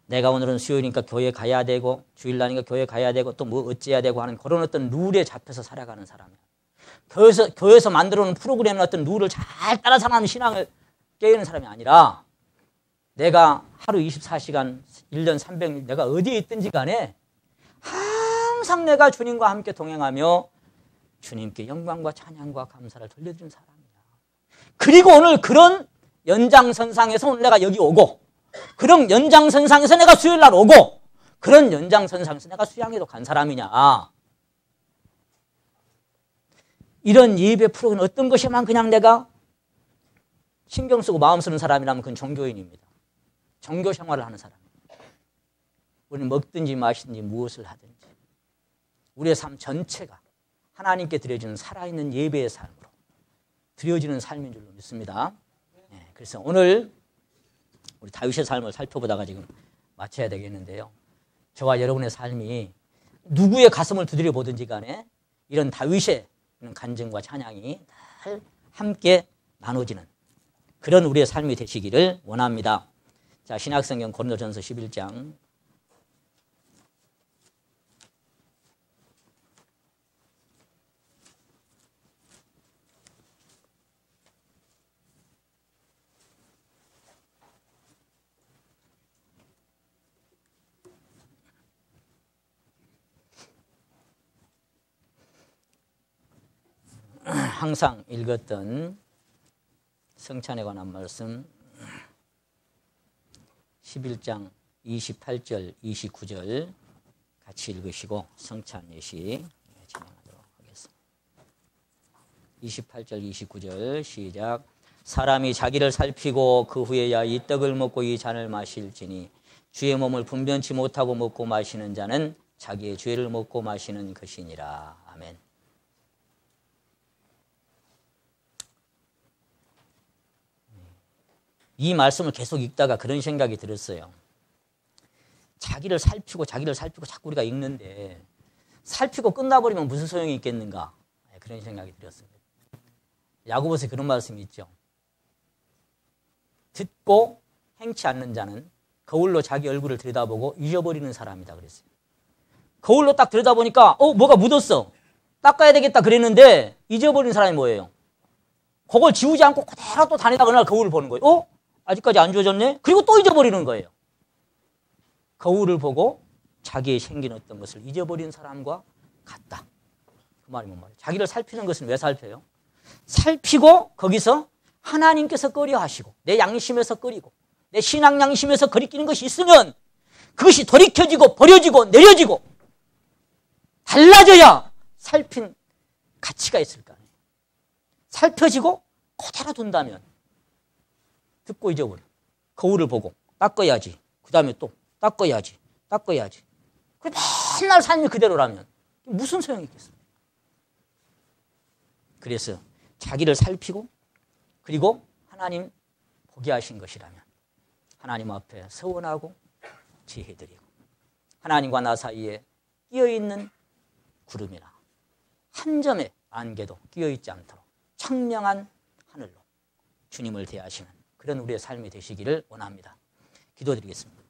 내가 오늘은 수요일이니까 교회 가야 되고 주일날이니까 교회 가야 되고 또 뭐 어찌해야 되고 하는 그런 어떤 룰에 잡혀서 살아가는 사람이야. 교회에서 만들어 놓은 프로그램의 어떤 룰을 잘 따라 살아가는 신앙을 깨우는 사람이 아니라 내가 하루 24시간, 1년 300일 내가 어디에 있든지 간에 항상 내가 주님과 함께 동행하며 주님께 영광과 찬양과 감사를 돌려드리는 사람이야. 그리고 오늘 그런 연장선상에서 오늘 내가 여기 오고, 그런 연장선상에서 내가 수요일 날 오고, 그런 연장선상에서 내가 수양회도 간 사람이냐. 이런 예배 프로그램 어떤 것이만 그냥 내가 신경 쓰고 마음 쓰는 사람이라면 그건 종교인입니다. 종교 생활을 하는 사람. 우리는 먹든지 마시든지 무엇을 하든지 우리의 삶 전체가 하나님께 드려지는 살아있는 예배의 삶으로 드려지는 삶인 줄로 믿습니다. 네, 그래서 오늘 우리 다윗의 삶을 살펴보다가 지금 마쳐야 되겠는데요. 저와 여러분의 삶이 누구의 가슴을 두드려 보든지 간에 이런 다윗의 간증과 찬양이 늘 함께 나눠지는 그런 우리의 삶이 되시기를 원합니다. 자, 신약성경 고린도전서 11장 항상 읽었던 성찬에 관한 말씀 11장 28절 29절 같이 읽으시고 성찬 예시 진행하도록 하겠습니다. 28절 29절 시작. 사람이 자기를 살피고 그 후에야 이 떡을 먹고 이 잔을 마실지니 주의 몸을 분변치 못하고 먹고 마시는 자는 자기의 죄를 먹고 마시는 것이니라. 아멘. 이 말씀을 계속 읽다가 그런 생각이 들었어요. 자기를 살피고 자꾸 우리가 읽는데 살피고 끝나버리면 무슨 소용이 있겠는가, 그런 생각이 들었습니다. 야고보서에 그런 말씀이 있죠. 듣고 행치 않는 자는 거울로 자기 얼굴을 들여다보고 잊어버리는 사람이다 그랬어요. 거울로 딱 들여다보니까 뭐가 묻었어, 닦아야 되겠다 그랬는데 잊어버린 사람이 뭐예요? 그걸 지우지 않고 그대로 또 다니다가 그날 거울을 보는 거예요. 아직까지 안 지워졌네? 그리고 또 잊어버리는 거예요. 거울을 보고 자기의 생긴 어떤 것을 잊어버린 사람과 같다. 그 말이 뭔 말이에요? 자기를 살피는 것은 왜 살펴요? 살피고 거기서 하나님께서 꺼려하시고 내 양심에서 꺼리고 내 신앙 양심에서 거리끼는 것이 있으면 그것이 돌이켜지고 버려지고 내려지고 달라져야 살핀 가치가 있을 거 아니에요. 살펴지고 그대로 둔다면 듣고 잊어버려. 거울을 보고 닦아야지. 그 다음에 또 닦아야지. 맨날 삶이 그대로라면 무슨 소용이 있겠습니까? 그래서 자기를 살피고 그리고 하나님 보게 하신 것이라면 하나님 앞에 서원하고 제해드리고 하나님과 나 사이에 끼어있는 구름이나 한 점의 안개도 끼어있지 않도록 청명한 하늘로 주님을 대하시는 그런 우리의 삶이 되시기를 원합니다. 기도드리겠습니다.